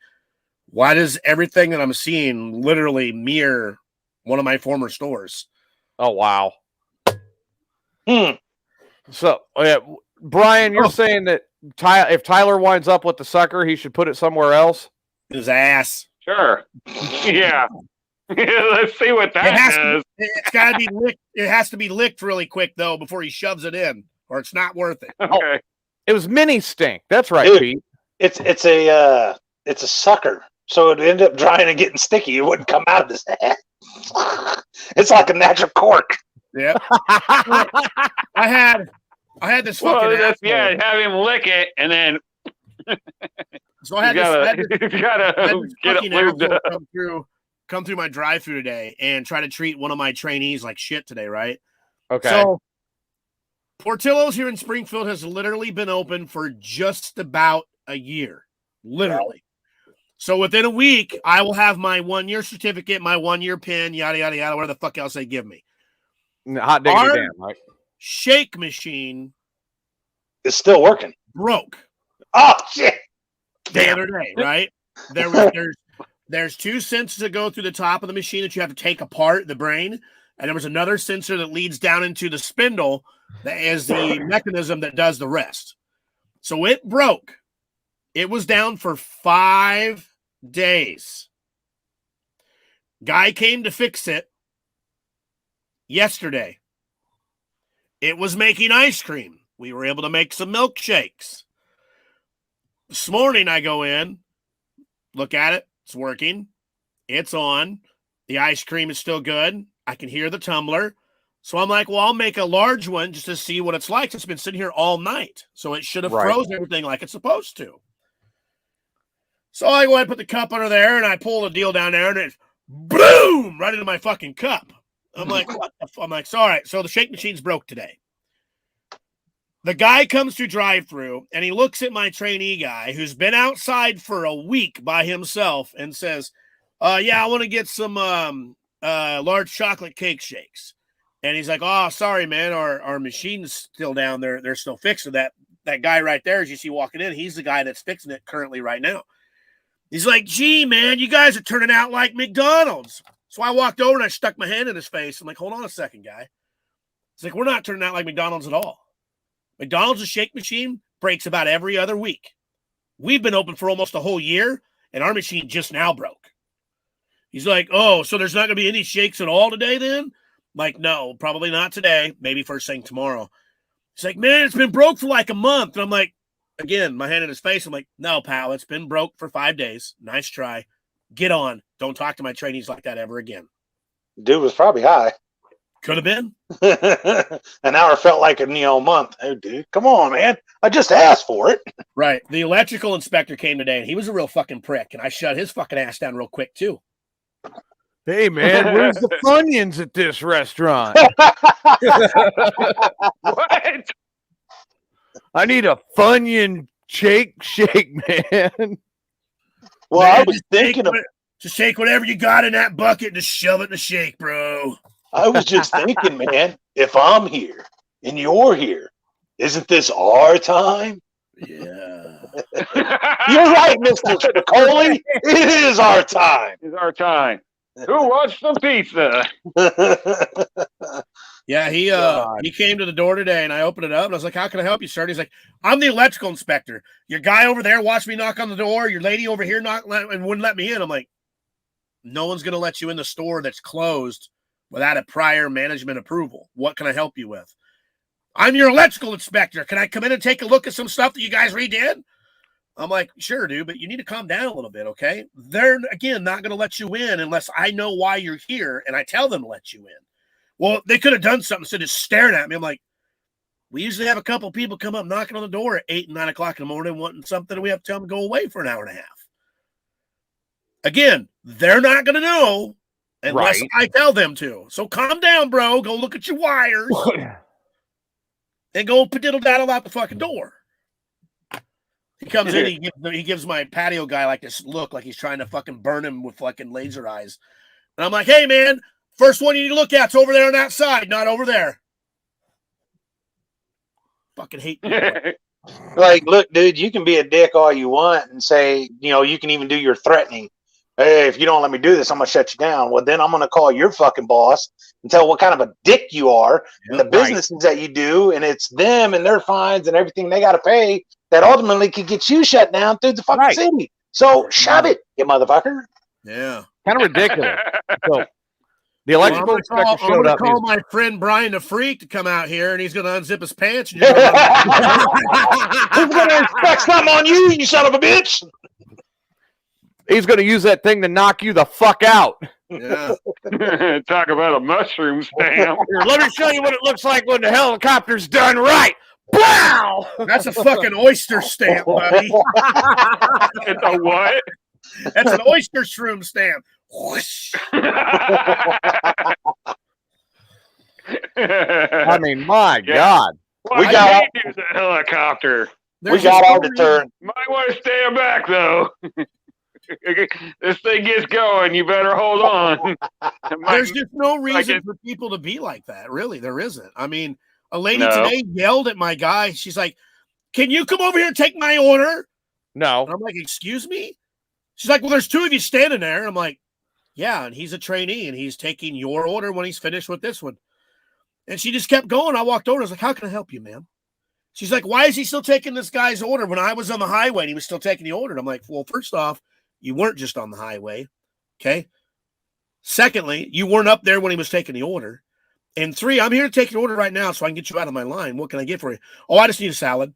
S8: why does everything that I'm seeing literally mirror one of my former stores?
S1: Oh, wow. So, Brian, you're saying that if Tyler winds up with the sucker, he should put it somewhere else?
S8: His ass.
S7: Sure. Yeah. Let's see what that is.
S8: It's got to be licked. It has to be licked really quick, though, before he shoves it in, or it's not worth it.
S7: Okay.
S1: Oh, it was mini stink. That's right,
S6: Dude,
S1: Pete.
S6: It's a sucker. So it ended up drying and getting sticky. It wouldn't come out of his ass. It's like a natural cork.
S8: Yep. I had this fucking
S7: have him lick it and then
S8: so I had this
S7: get it lubed up.
S8: come through my drive-thru today and try to treat one of my trainees like shit today, right?
S1: Okay.
S8: So Portillo's here in Springfield has literally been open for just about a year. Literally. So within a week, I will have my 1-year certificate, my 1-year pin, yada, yada, yada, whatever the fuck else they give me.
S1: Hot diggity damn, right?
S8: Shake machine
S6: It's still working.
S8: broke.
S6: Oh, shit.
S8: The other day, right? There's 2 sensors that go through the top of the machine that you have to take apart, the brain. And there was another sensor that leads down into the spindle that is the mechanism that does the rest. So it broke. It was down for 5 days. Guy came to fix it yesterday. It was making ice cream. We were able to make some milkshakes. This morning I go in, look at it. It's working. It's on. The ice cream is still good. I can hear the tumbler. So I'm like, well, I'll make a large one just to see what it's like. It's been sitting here all night. So it should have frozen everything like it's supposed to. So I go ahead and put the cup under there, and I pull the deal down there, and it's boom, right into my fucking cup. I'm like, what the fuck? I'm like, all right. So the shake machine's broke today. The guy comes through drive-thru, and he looks at my trainee guy who's been outside for a week by himself and says, yeah, I want to get some large chocolate cake shakes. And he's like, oh, sorry, man. Our machine's still down there. They're still fixing that. That guy right there, as you see walking in, he's the guy that's fixing it currently right now. He's like, gee, man, you guys are turning out like McDonald's. So I walked over and I stuck my hand in his face. I'm like, hold on a second, guy. He's like, we're not turning out like McDonald's at all. McDonald's shake machine breaks about every other week. We've been open for almost a whole year, and our machine just now broke. He's like, oh, so there's not going to be any shakes at all today then? I'm like, no, probably not today. Maybe first thing tomorrow. He's like, man, it's been broke for like a month. And I'm like, again, my hand in his face. I'm like, no, pal, it's been broke for 5 days. Nice try. Get on. Don't talk to my trainees like that ever again.
S6: Dude was probably high.
S8: Could have been.
S6: An hour felt like a month. Hey, dude, come on, man. I just asked for it.
S8: Right. The electrical inspector came today, and he was a real fucking prick, and I shut his fucking ass down real quick, too.
S1: Hey, man, where's the Funyuns at this restaurant?
S7: What?
S1: I need a Funyun shake, man.
S6: Well,
S8: Man,
S6: I was thinking of.
S8: Just take whatever you got in that bucket and just shove it in the shake, bro.
S6: I was just thinking, man, if I'm here and you're here, isn't this our time?
S8: Yeah.
S6: You're right, Mr. Spicoli. It is our time.
S7: It's our time. Who wants some pizza?
S8: Yeah, he came to the door today, and I opened it up, and I was like, how can I help you, sir? And he's like, I'm the electrical inspector. Your guy over there watched me knock on the door. Your lady over here knocked and wouldn't let me in. I'm like, no one's going to let you in the store that's closed without a prior management approval. What can I help you with? I'm your electrical inspector. Can I come in and take a look at some stuff that you guys redid? I'm like, sure, dude, but you need to calm down a little bit, okay? They're, again, not going to let you in unless I know why you're here and I tell them to let you in. Well, they could have done something instead of staring at me. I'm like, we usually have a couple people come up knocking on the door at 8 and 9 o'clock in the morning wanting something, and we have to tell them to go away for an hour and a half. Again, they're not going to know unless I tell them to. So calm down, bro. Go look at your wires and go padiddle-daddle out the fucking door. He comes in, he gives my patio guy like this look like he's trying to fucking burn him with fucking laser eyes. And I'm like, hey, man, first one you need to look at's over there on that side, not over there. Fucking hate people.
S6: Like, look, dude, you can be a dick all you want and say, you know, you can even do your threatening. Hey, if you don't let me do this, I'm going to shut you down. Well, then I'm going to call your fucking boss and tell what kind of a dick you are and the businesses that you do. And it's them and their fines and everything they got to pay that ultimately could get you shut down through the fucking city. So shove it, you motherfucker.
S8: Yeah.
S1: Kind of ridiculous. So the electrical inspector showed up.
S8: I'm going to call my friend Brian the Freak to come out here, and he's going to unzip his pants. And
S6: Who's going to inspect something on you, you son of a bitch?
S1: He's going to use that thing to knock you the fuck out.
S8: Yeah.
S7: Talk about a mushroom stamp.
S1: Here, let me show you what it looks like when the helicopter's done right. Wow!
S8: That's a fucking oyster stamp, buddy.
S7: It's a what?
S8: That's an oyster shroom stamp. Whoosh.
S1: I mean, my God.
S7: Well,
S6: We got
S7: use a helicopter.
S6: we got our turn.
S7: Might want to stand back though. This thing gets going. You better hold on.
S8: There's just no reason for people to be like that. Really, there isn't. I mean, a lady today yelled at my guy. She's like, "Can you come over here and take my order?"
S1: No.
S8: And I'm like, "Excuse me?" She's like, "Well, there's two of you standing there." And I'm like, "Yeah, and he's a trainee, and he's taking your order when he's finished with this one." And she just kept going. I walked over. I was like, "How can I help you, ma'am?" She's like, "Why is he still taking this guy's order when I was on the highway and he was still taking the order?" And I'm like, "Well, first off, you weren't just on the highway, okay? Secondly, you weren't up there when he was taking the order. And three, I'm here to take your order right now so I can get you out of my line. What can I get for you?" "Oh, I just need a salad."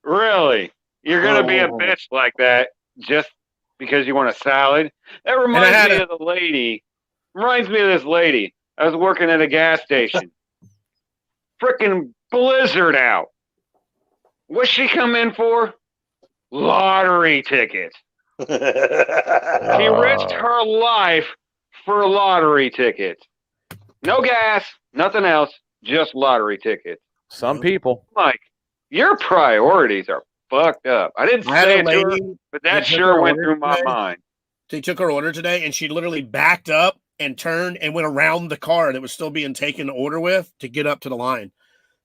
S7: Really? You're going to be a bitch like that just because you want a salad? That reminds me of the lady. Reminds me of this lady. I was working at a gas station. Freaking blizzard out. What's she come in for? Lottery tickets. She risked her life for lottery tickets. No gas, nothing else, just lottery tickets.
S1: Some people.
S7: Mike, your priorities are fucked up. I didn't say it to her, but that sure went through my mind.
S8: She took her order today, and she literally backed up and turned and went around the car that was still being taken to order with to get up to the line.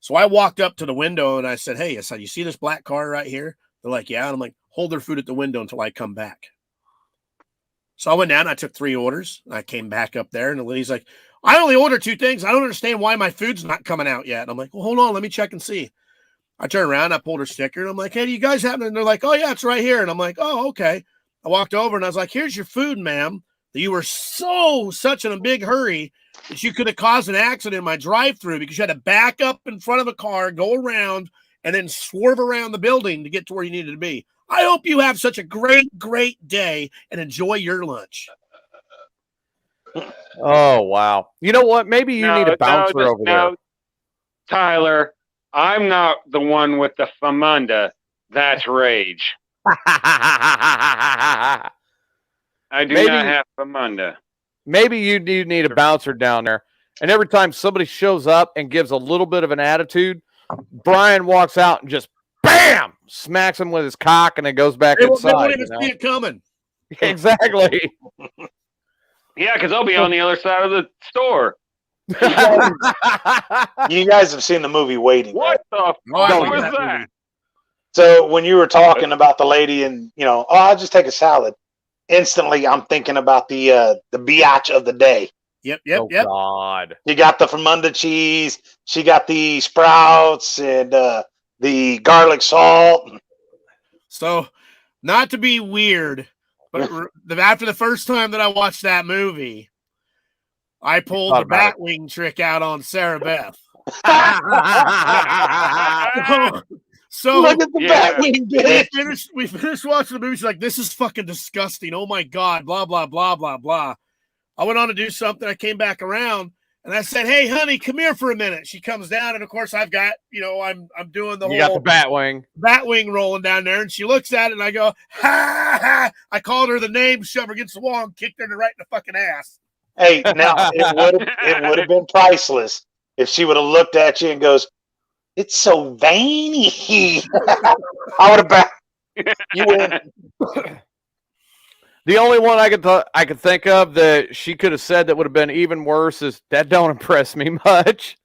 S8: So I walked up to the window, and I said, "Hey," I said, "you see this black car right here?" They're like, "Yeah." And I'm like, "Hold their food at the window until I come back." So I went down, I took 3 orders. I came back up there, and the lady's like, "I only ordered 2 things. I don't understand why my food's not coming out yet." And I'm like, "Well, hold on, let me check and see." I turned around, I pulled her sticker, and I'm like, "Hey, do you guys have it?" And they're like, "Oh, yeah, it's right here." And I'm like, "Oh, okay." I walked over, and I was like, "Here's your food, ma'am. You were such in a big hurry that you could have caused an accident in my drive-thru because you had to back up in front of a car, go around, and then swerve around the building to get to where you needed to be. I hope you have such a great, great day and enjoy your lunch."
S1: Oh, wow. You know what? Maybe you need a bouncer over there.
S7: Tyler, I'm not the one with the famunda. That's rage. I do not have famunda.
S1: Maybe you do need a bouncer down there. And every time somebody shows up and gives a little bit of an attitude, Brian walks out and just, bam, smacks him with his cock and then goes back inside.
S8: They won't even see it coming.
S1: Exactly.
S7: Yeah, because I'll be on the other side of the store.
S6: You guys have seen the movie Waiting.
S7: What
S6: right?
S7: the fuck was that?
S6: So when you were talking about the lady and, I'll just take a salad. Instantly, I'm thinking about the biatch of the day.
S8: Yep.
S1: God.
S6: You got the Famunda cheese. She got the sprouts and the garlic salt.
S8: So, not to be weird, But after the first time that I watched that movie, I pulled the Batwing trick out on Sarah Beth. So
S6: look at the Batwing, bitch.
S8: We finished watching the movie. She's like, "This is fucking disgusting. Oh my god, blah blah blah blah blah." I went on to do something. I came back around and I said, "Hey, honey, come here for a minute." She comes down, and of course, I've got, I'm doing the whole
S1: got the
S8: Batwing rolling down there, and she looks at it, and I go, "Ha ha!" I called her the name, shoved her against the wall, and kicked her right in the fucking ass.
S6: Hey, now it would have been priceless if she would have looked at you and goes, "It's so veiny." I would have back. You win.
S1: The only one I could think of that she could have said that would have been even worse is, "That don't impress me much."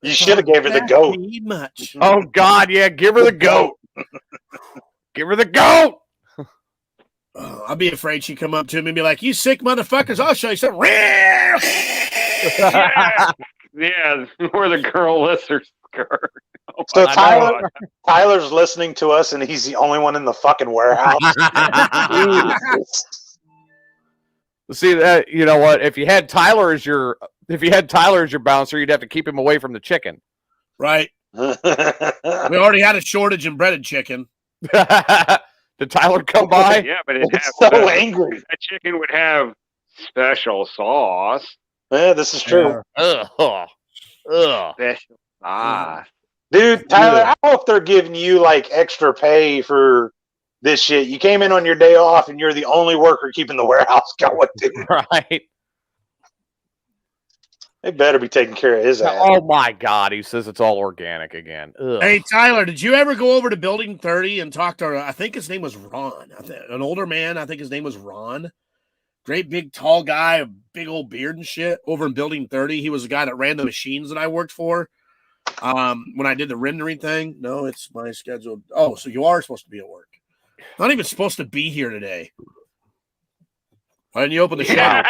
S6: You should have gave her the goat.
S8: Much.
S1: Oh God, yeah, give her the goat. Give her the goat.
S8: Oh, I'll be afraid she'd come up to me and be like, "You sick motherfuckers, I'll show you something."
S7: Yeah, where the girl lifts her skirt. Oh,
S6: so Tyler's listening to us, and he's the only one in the fucking warehouse.
S1: See that? You know what? If you had Tyler as your bouncer, you'd have to keep him away from the chicken.
S8: Right. We already had a shortage in breaded chicken.
S1: Did Tyler come by?
S7: Yeah, but it
S6: it's so angry.
S7: That chicken would have special sauce.
S6: Yeah, this is true.
S1: Ugh.
S7: Special sauce.
S6: Dude, Tyler, I hope they're giving you like extra pay for this shit. You came in on your day off, and you're the only worker keeping the warehouse going, dude.
S1: Right.
S6: They better be taking care of his ass.
S1: Oh my God, he says it's all organic again. Ugh.
S8: Hey, Tyler, did you ever go over to Building 30 and talk to, I think his name was Ron, an older man, I think his name was Ron. Great big tall guy, a big old beard and shit, over in Building 30. He was the guy that ran the machines that I worked for. When I did the rendering thing. No, it's my schedule. Oh, so you are supposed to be at work. Not even supposed to be here today. Why didn't you open the shutter?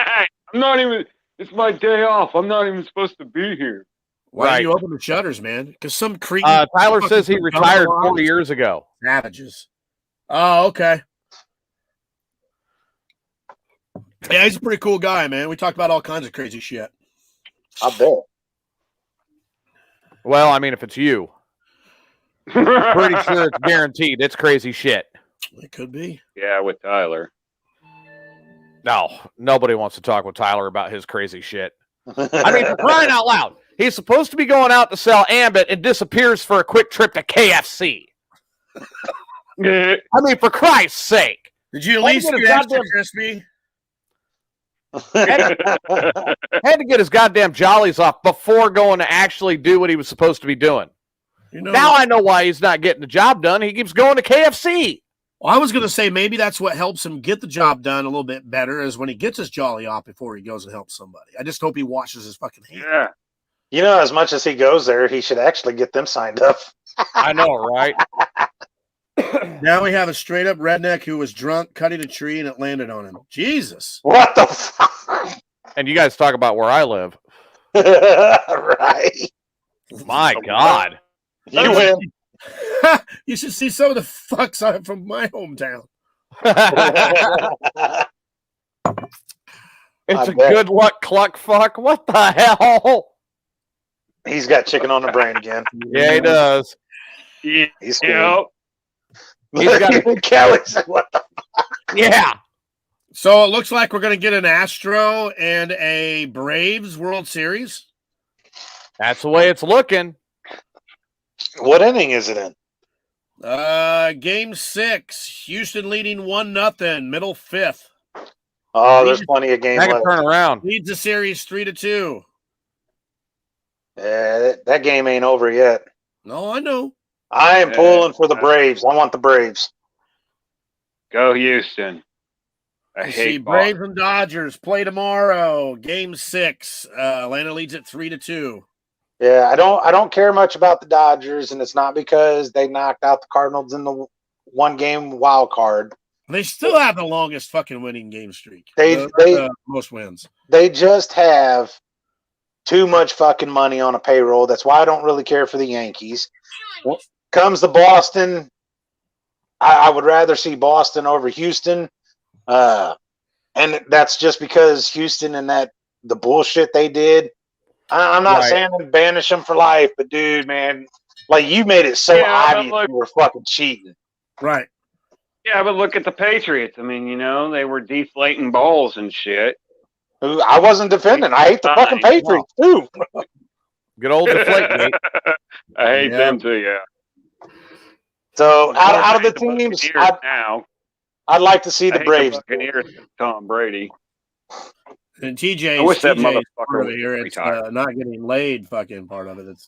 S7: I'm not even. It's my day off. I'm not even supposed to be here.
S8: Why didn't you open the shutters, man? Because some creep.
S1: Tyler says he retired 40 years ago.
S8: Savages. Oh, okay. Yeah, he's a pretty cool guy, man. We talked about all kinds of crazy shit.
S6: I bet.
S1: Well, I mean, if it's you, pretty sure it's guaranteed. It's crazy shit.
S8: It could be.
S7: Yeah, with Tyler.
S1: No, nobody wants to talk with Tyler about his crazy shit. I mean, for crying out loud, he's supposed to be going out to sell Ambit and disappears for a quick trip to KFC. I mean, for Christ's sake.
S8: Did you at least get extra crispy?
S1: Had to get his goddamn jollies off before going to actually do what he was supposed to be doing. Now I know why he's not getting the job done. He keeps going to KFC.
S8: Well, I was going to say maybe that's what helps him get the job done a little bit better is when he gets his jolly off before he goes and helps somebody. I just hope he washes his fucking hands.
S7: Yeah.
S6: You know, as much as he goes there, he should actually get them signed up.
S1: I know, right?
S8: Now we have a straight up redneck who was drunk cutting a tree and it landed on him. Jesus.
S6: What the fuck?
S1: And you guys talk about where I live.
S6: Right.
S1: My God.
S6: You win.
S8: You should see some of the fucks on it from my hometown.
S1: It's a good luck cluck fuck. What the hell?
S6: He's got chicken on the brain again.
S1: Yeah, he does.
S6: He's cool.
S7: Yep.
S1: He's got
S6: Kelly said, "What the fuck?"
S1: Yeah.
S8: So it looks like we're going to get an Astro and a Braves World Series.
S1: That's the way it's looking.
S6: What inning is it in?
S8: Game 6. Houston leading 1-0. Middle 5th.
S6: Oh, there's plenty of games
S1: I can
S6: left.
S1: turn around.
S8: Leads the series 3-2.
S6: That game ain't over yet.
S8: No, I know.
S6: I am pulling for the Braves. I want the Braves.
S7: Go Houston. I
S8: You
S7: hate
S8: see Braves and Dodgers play tomorrow. Game 6. Atlanta leads it 3-2.
S6: Yeah, I don't care much about the Dodgers, and it's not because they knocked out the Cardinals in the one game wild card.
S8: They still have the longest fucking winning game streak.
S6: They
S8: most wins.
S6: They just have too much fucking money on a payroll. That's why I don't really care for the Yankees. Comes to Boston, I would rather see Boston over Houston, And that's just because Houston and the bullshit they did. I'm not saying banish them for life, but dude, man, like you made it so obvious you were fucking cheating.
S8: Right.
S7: Yeah, but look at the Patriots. I mean, they were deflating balls and shit.
S6: I wasn't defending. I hate the fucking Patriots too.
S1: Good old Deflategate.
S7: I hate them too. Yeah.
S6: So out of the teams, I'd like to see the Braves.
S7: The Buccaneers, Tom Brady.
S8: And TJ,
S7: I wish that motherfucker
S8: over here. It's not getting laid. Fucking part of it. It's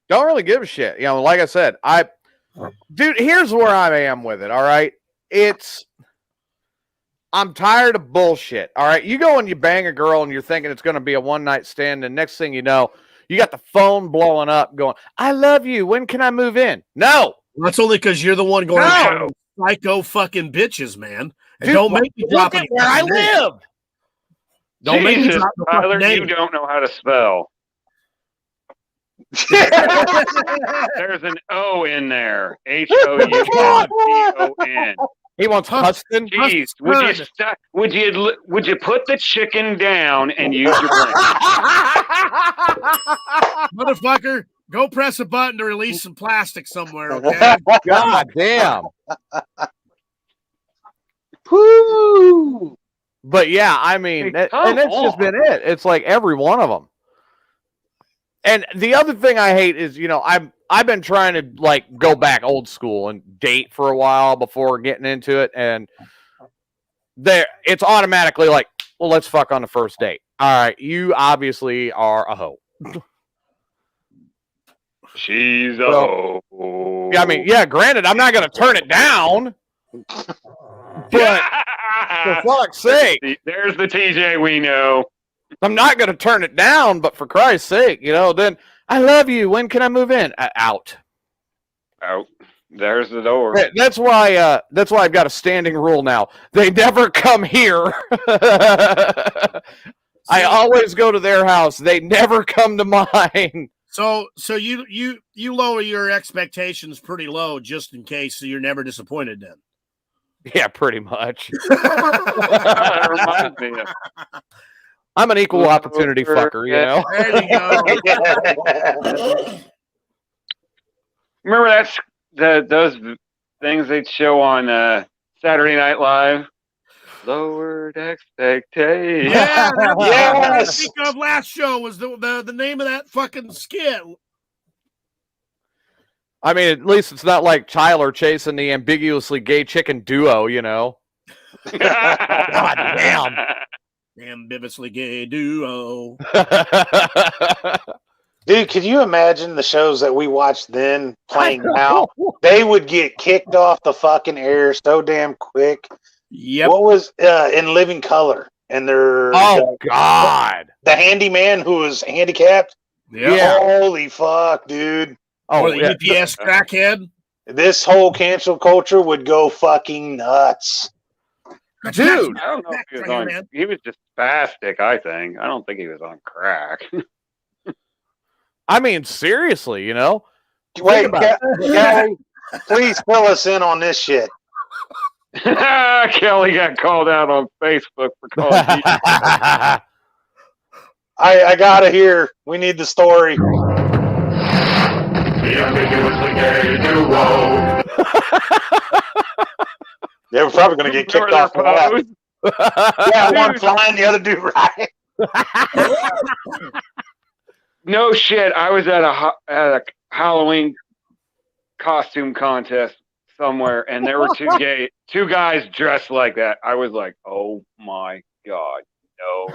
S1: don't really give a shit. Like I said, dude. Here's where I am with it. All right, I'm tired of bullshit. All right, you go and you bang a girl and you're thinking it's going to be a one night stand, and next thing you know, you got the phone blowing up, going, "I love you. When can I move in?" No,
S8: that's only because you're the one going psycho fucking bitches, man.
S1: Dude,
S8: don't make me drop
S1: it where I live.
S8: Don't make me drop the
S7: Tyler,
S8: name.
S7: You don't know how to spell. There's an O in there. HOUSTON.
S1: He wants Huston.
S7: Jeez, would you put the chicken down and use your brain?
S8: Motherfucker, go press a button to release some plastic somewhere, okay?
S1: God damn.
S6: Woo!
S1: But yeah, I mean, and that's just been it. It's like every one of them. And the other thing I hate is, I've been trying to like go back old school and date for a while before getting into it, and it's automatically like, well, let's fuck on the first date. All right, you obviously are a hoe.
S7: She's a hoe.
S1: Yeah, I mean, yeah. Granted, I'm not going to turn it down. But for fuck's sake,
S7: there's the TJ we know.
S1: I'm not going to turn it down, but for Christ's sake, then I love you. When can I move in? Out.
S7: There's the door.
S1: That's why I've got a standing rule now. They never come here. I always go to their house. They never come to mine.
S8: So you lower your expectations pretty low just in case, so you're never disappointed then.
S1: Yeah, pretty much.
S7: That reminds me of.
S1: I'm an equal opportunity fucker,
S8: There you
S7: go. Remember those things they'd show on Saturday Night Live? Lowered expectations.
S8: Yeah, I think of last show was the name of that fucking skit.
S1: I mean, at least it's not like Tyler chasing the ambiguously gay chicken duo, God damn.
S8: Ambiguously gay duo.
S6: Dude, could you imagine the shows that we watched then playing now? They would get kicked off the fucking air so damn quick.
S8: Yep.
S6: What was In Living Color? And
S1: God.
S6: The handyman who was handicapped?
S1: Yeah.
S6: Holy fuck, dude.
S8: Oh, the EPS crackhead?
S6: This whole cancel culture would go fucking nuts.
S1: Dude.
S7: I don't know if he was on. He was just spastic, I think. I don't think he was on crack.
S1: I mean, seriously,
S6: Wait, Kelly, please fill us in on this shit.
S7: Kelly got called out on Facebook for calling people.
S6: I gotta hear. We need the story. They were probably going to get kicked off for that. Yeah, one flying, the other dude right.
S7: No shit. I was at a Halloween costume contest somewhere, and there were two guys dressed like that. I was like, oh my God, no.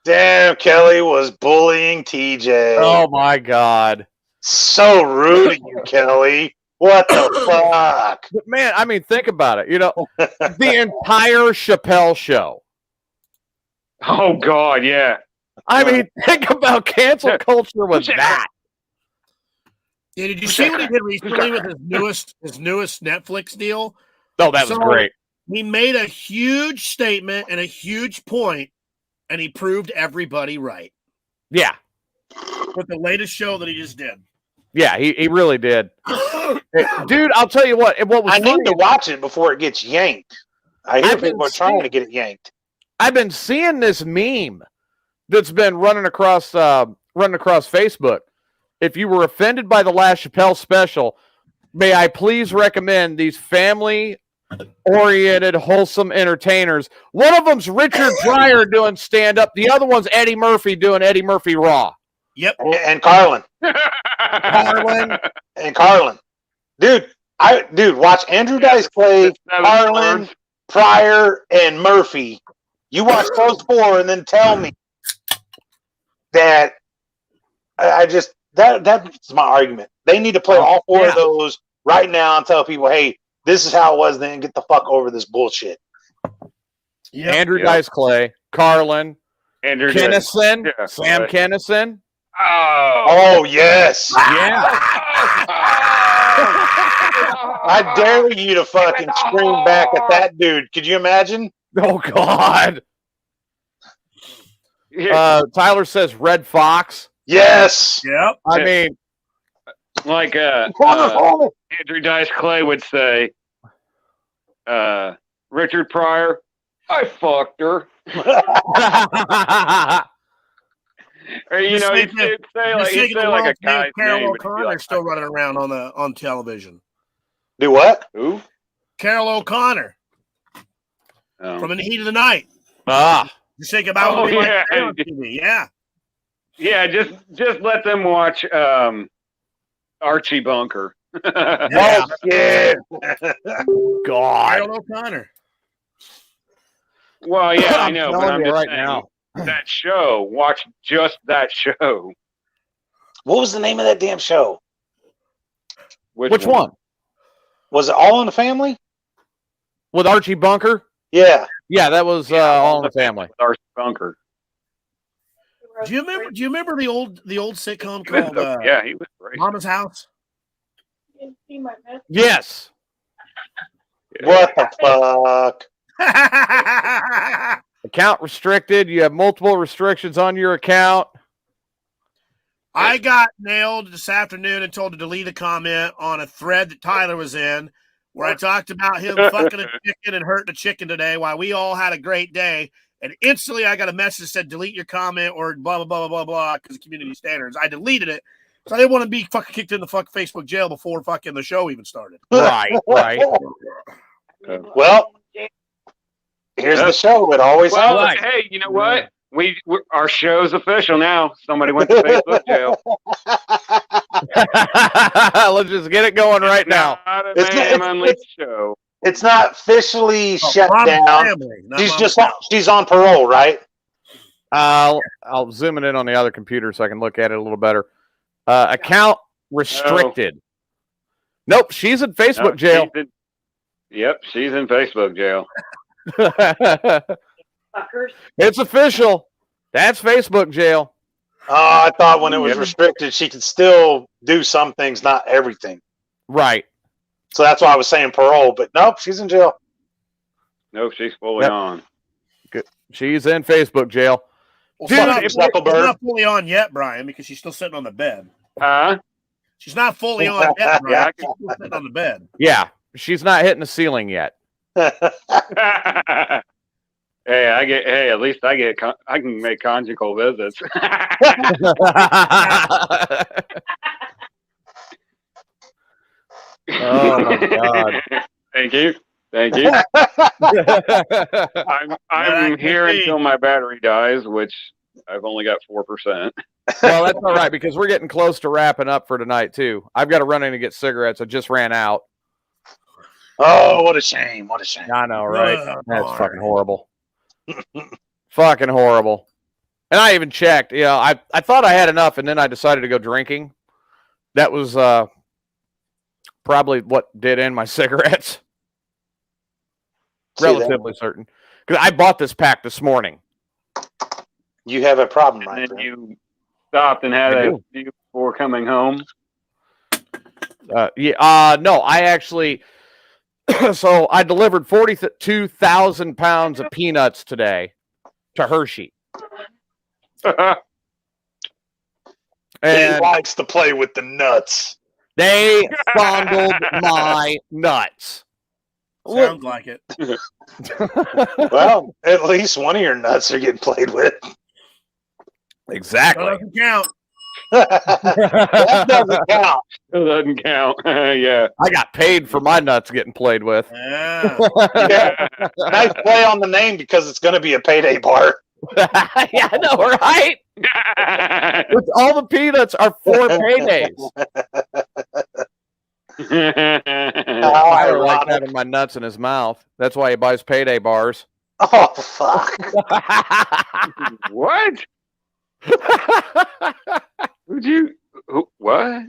S6: Damn, Kelly was bullying TJ.
S1: Oh my God.
S6: So rude of you, Kelly. What the fuck?
S1: But man, I mean, think about it. The entire Chappelle show.
S7: Oh God, yeah.
S1: I mean, think about cancel culture with that.
S8: Yeah, did you see what he did recently with his newest Netflix deal?
S1: Oh, that was great.
S8: He made a huge statement and a huge point, and he proved everybody right.
S1: Yeah.
S8: With the latest show that he just did.
S1: Yeah, he really did. Dude, I'll tell you what. What was
S6: I
S1: funny
S6: need to watch it before it gets yanked. I hear
S1: I've been
S6: people are trying to get it yanked.
S1: I've been seeing this meme that's been running across Facebook. If you were offended by the last Chappelle special, may I please recommend these family-oriented, wholesome entertainers. One of them's Richard Pryor doing stand-up. The other one's Eddie Murphy doing Eddie Murphy Raw.
S8: Yep.
S6: And Carlin. Carlin. Dude, watch Andrew Dice Clay, Carlin, Pryor, and Murphy. You watch those four and then tell me that that's my argument. They need to play all four of those right now and tell people, hey, this is how it was then, get the fuck over this bullshit.
S8: Yep.
S1: Andrew Dice Clay, Carlin,
S7: Andrew
S1: Kinison, Sam Kinison.
S6: Oh yes.
S1: Yeah.
S6: I dare you to fucking scream back at that dude. Could you imagine?
S1: Oh God. Tyler says Red Fox.
S6: Yes.
S8: Yep.
S1: I mean,
S7: like Andrew Dice Clay would say, Richard Pryor, I fucked her. Or, he'd say like a guy's
S8: Carol
S7: name.
S8: O'Connor still running around on television.
S6: Do what?
S7: Who?
S8: Carol O'Connor from In the Heat of the Night. Just think about what on TV. Yeah.
S7: Yeah, just let them watch Archie Bunker.
S6: Oh yeah.
S1: God.
S8: Carol O'Connor.
S7: Well, yeah, I know, but I'm just
S1: right
S7: saying,
S1: now.
S7: that show, watch just that show.
S6: What was the name of that damn show?
S1: Which one?
S6: Was it All in the Family?
S1: With Archie Bunker?
S6: Yeah.
S1: Yeah, that was All in the Family.
S7: With Archie Bunker.
S8: Do you remember the old sitcom called
S7: yeah, he was great.
S8: Mama's House?
S1: Yes.
S6: What the fuck?
S1: Account restricted. You have multiple restrictions on your account.
S8: I got nailed this afternoon and told to delete a comment on a thread that Tyler was in where I talked about him fucking a chicken and hurting a chicken today while we all had a great day. And instantly I got a message that said, delete your comment or blah, blah, blah, blah, blah, because of community standards. I deleted it. So I didn't want to be fucking kicked in the fucking Facebook jail before fucking the show even started.
S1: Right.
S6: Well, here's the show. It always happens.
S7: Well, hey, you know what? Our show's official now. Somebody went to Facebook jail.
S1: Let's just get it going right now.
S7: Not a Mayhem Unleashed show.
S6: It's not officially shut down. She's on parole, right?
S1: I'll zoom it in on the other computer so I can look at it a little better. Account restricted. Nope, she's in Facebook jail.
S7: She's in Facebook jail.
S1: It's official. That's Facebook jail.
S6: I thought when it was restricted, she could still do some things, not everything.
S1: Right.
S6: So that's why I was saying parole, but nope, she's in jail.
S7: Nope, she's fully on.
S1: Good. She's in Facebook jail.
S8: Well, she's not fully on yet, Brian, because she's still sitting on the bed. She's not fully on yet, Brian. She's still sitting on the bed.
S1: Yeah, she's not hitting the ceiling yet.
S7: Hey, at least I can make conjugal visits.
S1: Oh my God!
S7: Thank you. I'm here until my battery dies, which I've only got 4%.
S1: Well, that's all right because we're getting close to wrapping up for tonight too. I've got to run in and get cigarettes. I just ran out.
S6: Oh, what a shame! What a shame!
S1: I know, right? That's fucking horrible. Fucking horrible. And I even checked. I thought I had enough, and then I decided to go drinking. That was probably what did end my cigarettes. Relatively certain. Because I bought this pack this morning.
S6: You have a problem, right?
S7: And then you stopped and had a few before coming home.
S1: No, I actually... So I delivered 42,000 pounds of peanuts today to Hershey. And
S6: likes to play with the nuts.
S1: they fondled my nuts.
S8: Sounds like it.
S6: Well, at least one of your nuts are getting played with.
S1: Exactly.
S8: Doesn't count.
S6: That doesn't count.
S7: It doesn't count. Yeah.
S1: I got paid for my nuts getting played with.
S8: Yeah.
S6: Yeah. Nice play on the name because it's going to be a payday bar.
S1: Yeah, I know, right? With all the peanuts are for paydays. I don't like having my nuts in his mouth. That's why he buys payday bars.
S6: Oh, fuck.
S7: What? What?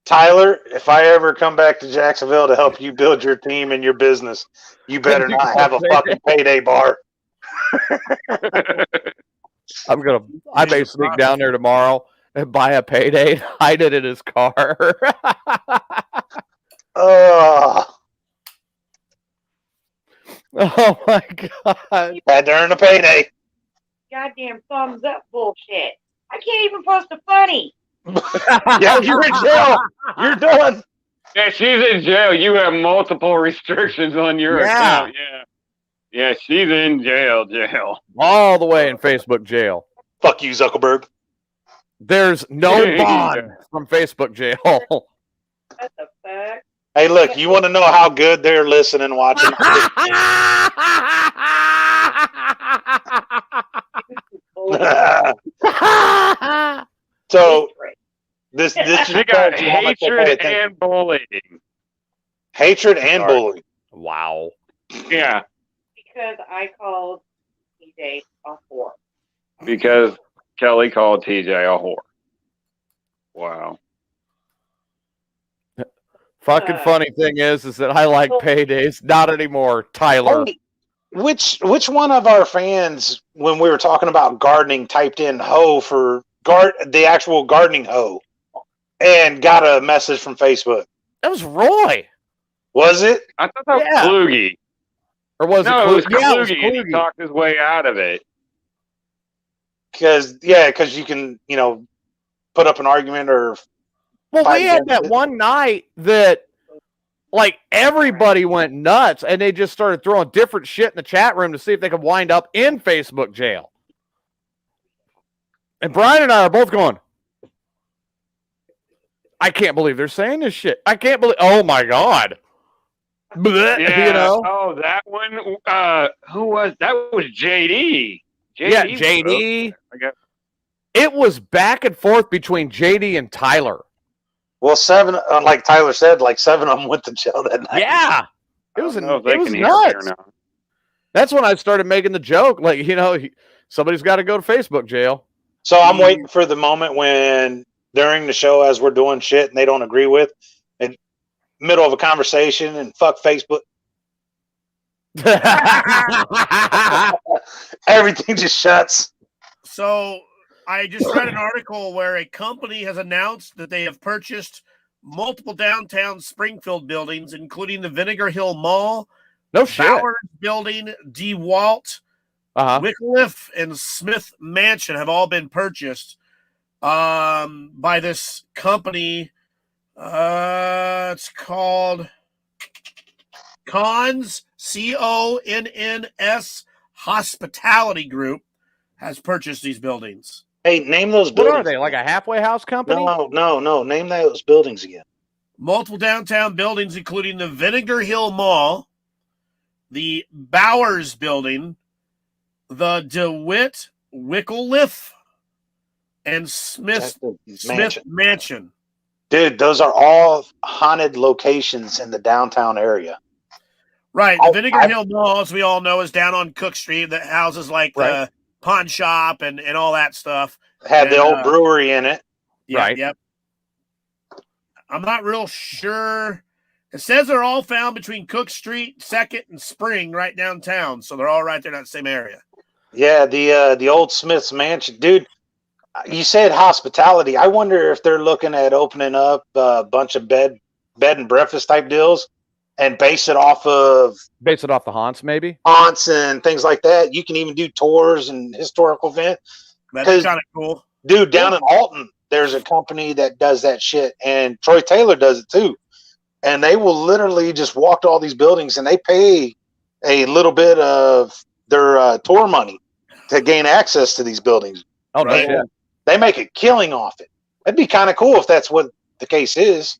S6: Tyler, if I ever come back to Jacksonville to help you build your team and your business, you better not have a fucking payday bar.
S1: I may sneak down there tomorrow and buy a payday and hide it in his car.
S6: Oh,
S1: Oh my god.
S6: had to earn a payday.
S9: Goddamn thumbs up bullshit. I can't even post a funny.
S6: Yeah, you're in jail. You're done.
S7: Yeah, she's in jail. You have multiple restrictions on your account. Yeah. Yeah, she's in jail.
S1: All the way in Facebook jail.
S6: Fuck you, Zuckerberg.
S1: There's no bond from Facebook jail.
S9: What the fuck?
S6: Hey, look, you want to know how good they're listening and watching? So this
S7: She got hatred and bullying.
S6: Hatred and bullying.
S1: Wow.
S7: Yeah,
S9: Because I called TJ a whore.
S7: because Kelly called TJ a whore. Wow.
S1: Fucking funny thing is that I like paydays. Not anymore, Tyler.
S6: Hey, which one of our fans, when we were talking about gardening, typed in hoe for the actual gardening hoe and got a message from Facebook?
S1: That was Roy.
S6: Was it?
S7: I thought that was
S1: Yeah.
S7: Kluge.
S1: Or was
S7: No,
S1: it
S7: it was
S1: Kluge? Yeah, it was
S7: Kluge, and he
S1: Kluge.
S7: talked his way out of it.
S6: Because you can, put up an argument or.
S1: Well,
S6: fight
S1: we had
S6: against
S1: that
S6: it.
S1: one night that, like, everybody went nuts, and they just started throwing different shit in the chat room to see if they could wind up in Facebook jail. And Brian and I are both going, I can't believe they're saying this shit. I can't believe, oh my God. Blech,
S7: Yeah. Oh, that one. Who was that? Was JD.
S1: Yeah, JD.
S7: I guess.
S1: It was back and forth between JD and Tyler.
S6: Well, like Tyler said, like 7 of them went to jail that night.
S1: Yeah. It was,
S7: I don't know if they
S1: it was
S7: can hear me or
S1: nuts.
S7: not.
S1: That's when I started making the joke. Like, somebody's got to go to Facebook jail.
S6: So I'm waiting for the moment when during the show, as we're doing shit and they don't agree with, in middle of a conversation and fuck Facebook, everything just shuts.
S8: So I just read an article where a company has announced that they have purchased multiple downtown Springfield buildings, including the Vinegar Hill Mall,
S1: No shit.
S8: Bowers Building, DeWalt, Wycliffe, and Smith Mansion have all been purchased by this company. It's called Cons, CONNS Hospitality Group has purchased these buildings.
S6: Hey, name those
S1: What
S6: buildings.
S1: are they? Like a halfway house company?
S6: No. Name those buildings again.
S8: Multiple downtown buildings, including the Vinegar Hill Mall, the Bowers Building, the DeWitt Wycliffe, and Smith Mansion.
S6: Dude, those are all haunted locations in the downtown area.
S8: Right. The Vinegar Hill Mall, as we all know, is down on Cook Street that houses like the pawn shop and all that stuff.
S6: Had the old brewery in it.
S8: Yeah,
S1: Right.
S8: Yep. I'm not real sure. It says they're all found between Cook Street, 2nd, and Spring, right downtown. So they're all right there in that same area.
S6: Yeah, the old Smith's Mansion. Dude, you said hospitality. I wonder if they're looking at opening up a bunch of bed and breakfast type deals and base it off the
S1: haunts, maybe?
S6: Haunts and things like that. You can even do tours and historical events.
S8: That's kind of cool.
S6: Dude, down in there's a company that does that shit, and Troy Taylor does it too. And they will literally just walk to all these buildings, and they pay a little bit of their tour money to gain access to these buildings.
S1: Oh, right. Yeah.
S6: They make a killing off it. It'd be kind of cool if that's what the case is.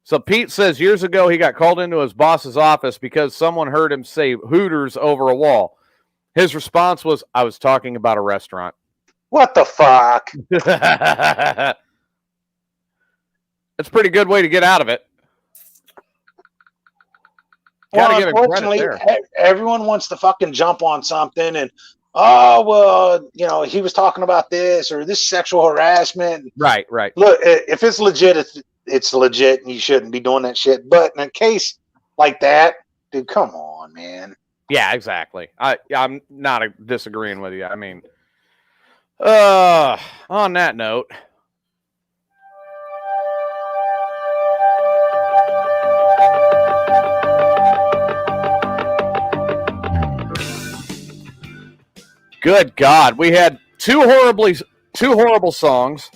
S1: So Pete says years ago he got called into his boss's office because someone heard him say Hooters over a wall. His response was, "I was talking about a restaurant."
S6: What the fuck?
S1: That's a pretty good way to get out of it.
S6: Well, unfortunately, everyone wants to fucking jump on something and, oh, well, you know, he was talking about this or this sexual harassment.
S1: Right.
S6: Look, if it's legit, it's legit, and you shouldn't be doing that shit. But in a case like that, dude, come on, man.
S1: Yeah, exactly. I'm not disagreeing with you. I mean, on that note, good God, we had two horrible songs.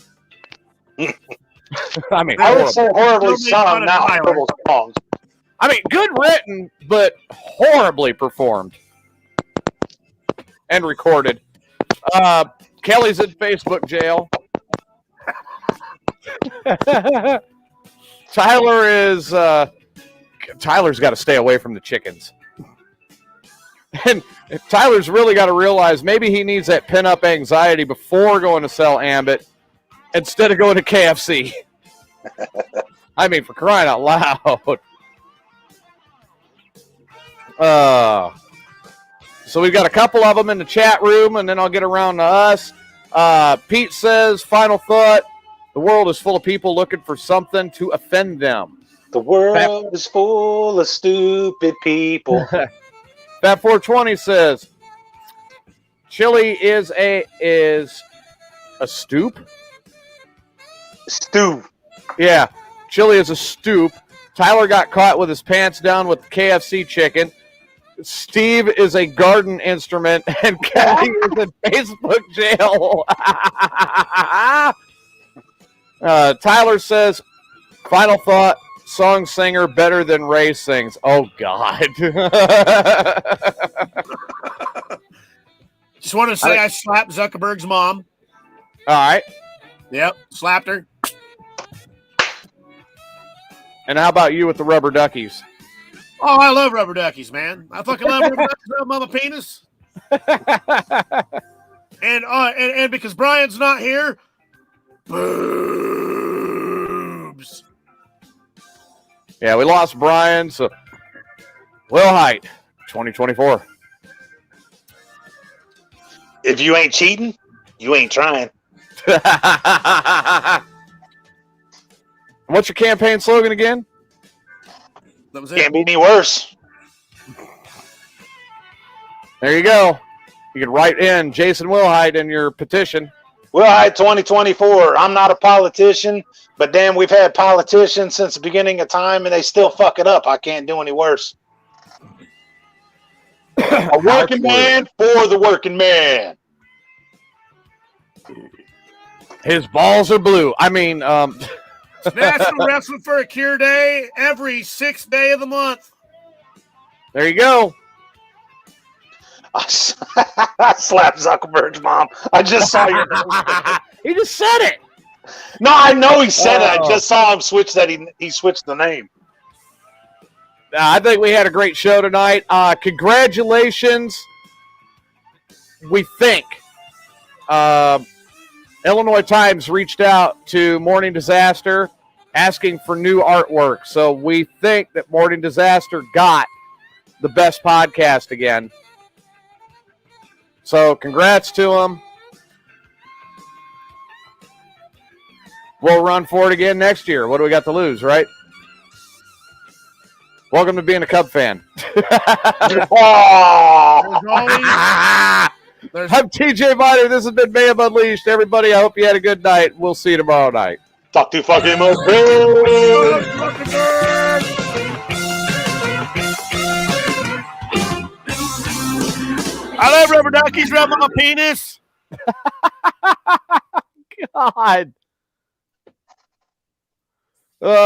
S1: I mean,
S6: I would say horribly sung, not horrible songs.
S1: I mean, good written, but horribly performed and recorded. Kelly's in Facebook jail. Tyler's got to stay away from the chickens. And Tyler's really got to realize maybe he needs that pin-up anxiety before going to sell Ambit instead of going to KFC. I mean, for crying out loud. So we've got a couple of them in the chat room, and then I'll get around to us. Pete says, final thought, the world is full of people looking for something to offend them.
S6: The world is full of stupid people.
S1: Fat 420 says, chili is a stoop?
S6: Stew.
S1: Yeah, chili is a stoop. Tyler got caught with his pants down with KFC chicken. Steve is a garden instrument, and Kelly is in Facebook jail. Tyler says, final thought, song singer better than Ray sings. Oh, God.
S8: Just want to say I slapped Zuckerberg's mom.
S1: All right.
S8: Yep, slapped her.
S1: And how about you with the rubber duckies?
S8: Oh, I love rubber duckies, man. I fucking love rubber duckies. I love Mama Penis. And because Brian's not here, boobs.
S1: Yeah, we lost Brian, so Will Height, 2024.
S6: If you ain't cheating, you ain't trying.
S1: What's your campaign slogan again?
S8: That was it.
S6: Can't be any worse.
S1: There you go. You can write in Jason Wilhite in your petition.
S6: Wilhite 2024. I'm not a politician, but damn, we've had politicians since the beginning of time, and they still fuck it up. I can't do any worse. A working man for the working man.
S1: His balls are blue. I mean,
S8: National Wrestling for a Cure Day every 6th day of the month.
S1: There you go.
S6: I slapped Zuckerberg's mom. I just saw your.
S1: He just said it.
S6: No, I know he said it. I just saw him switch that. He switched the name.
S1: I think we had a great show tonight. Congratulations. We think. Illinois Times reached out to Morning Disaster asking for new artwork. So we think that Morning Disaster got the best podcast again. So congrats to them. We'll run for it again next year. What do we got to lose, right? Welcome to being a Cub fan. I'm TJ Miner. This has been Mayhem Unleashed. Everybody, I hope you had a good night. We'll see you tomorrow night.
S6: Talk to fucking much.
S8: I love rubber duckies. Rub my penis.
S1: God.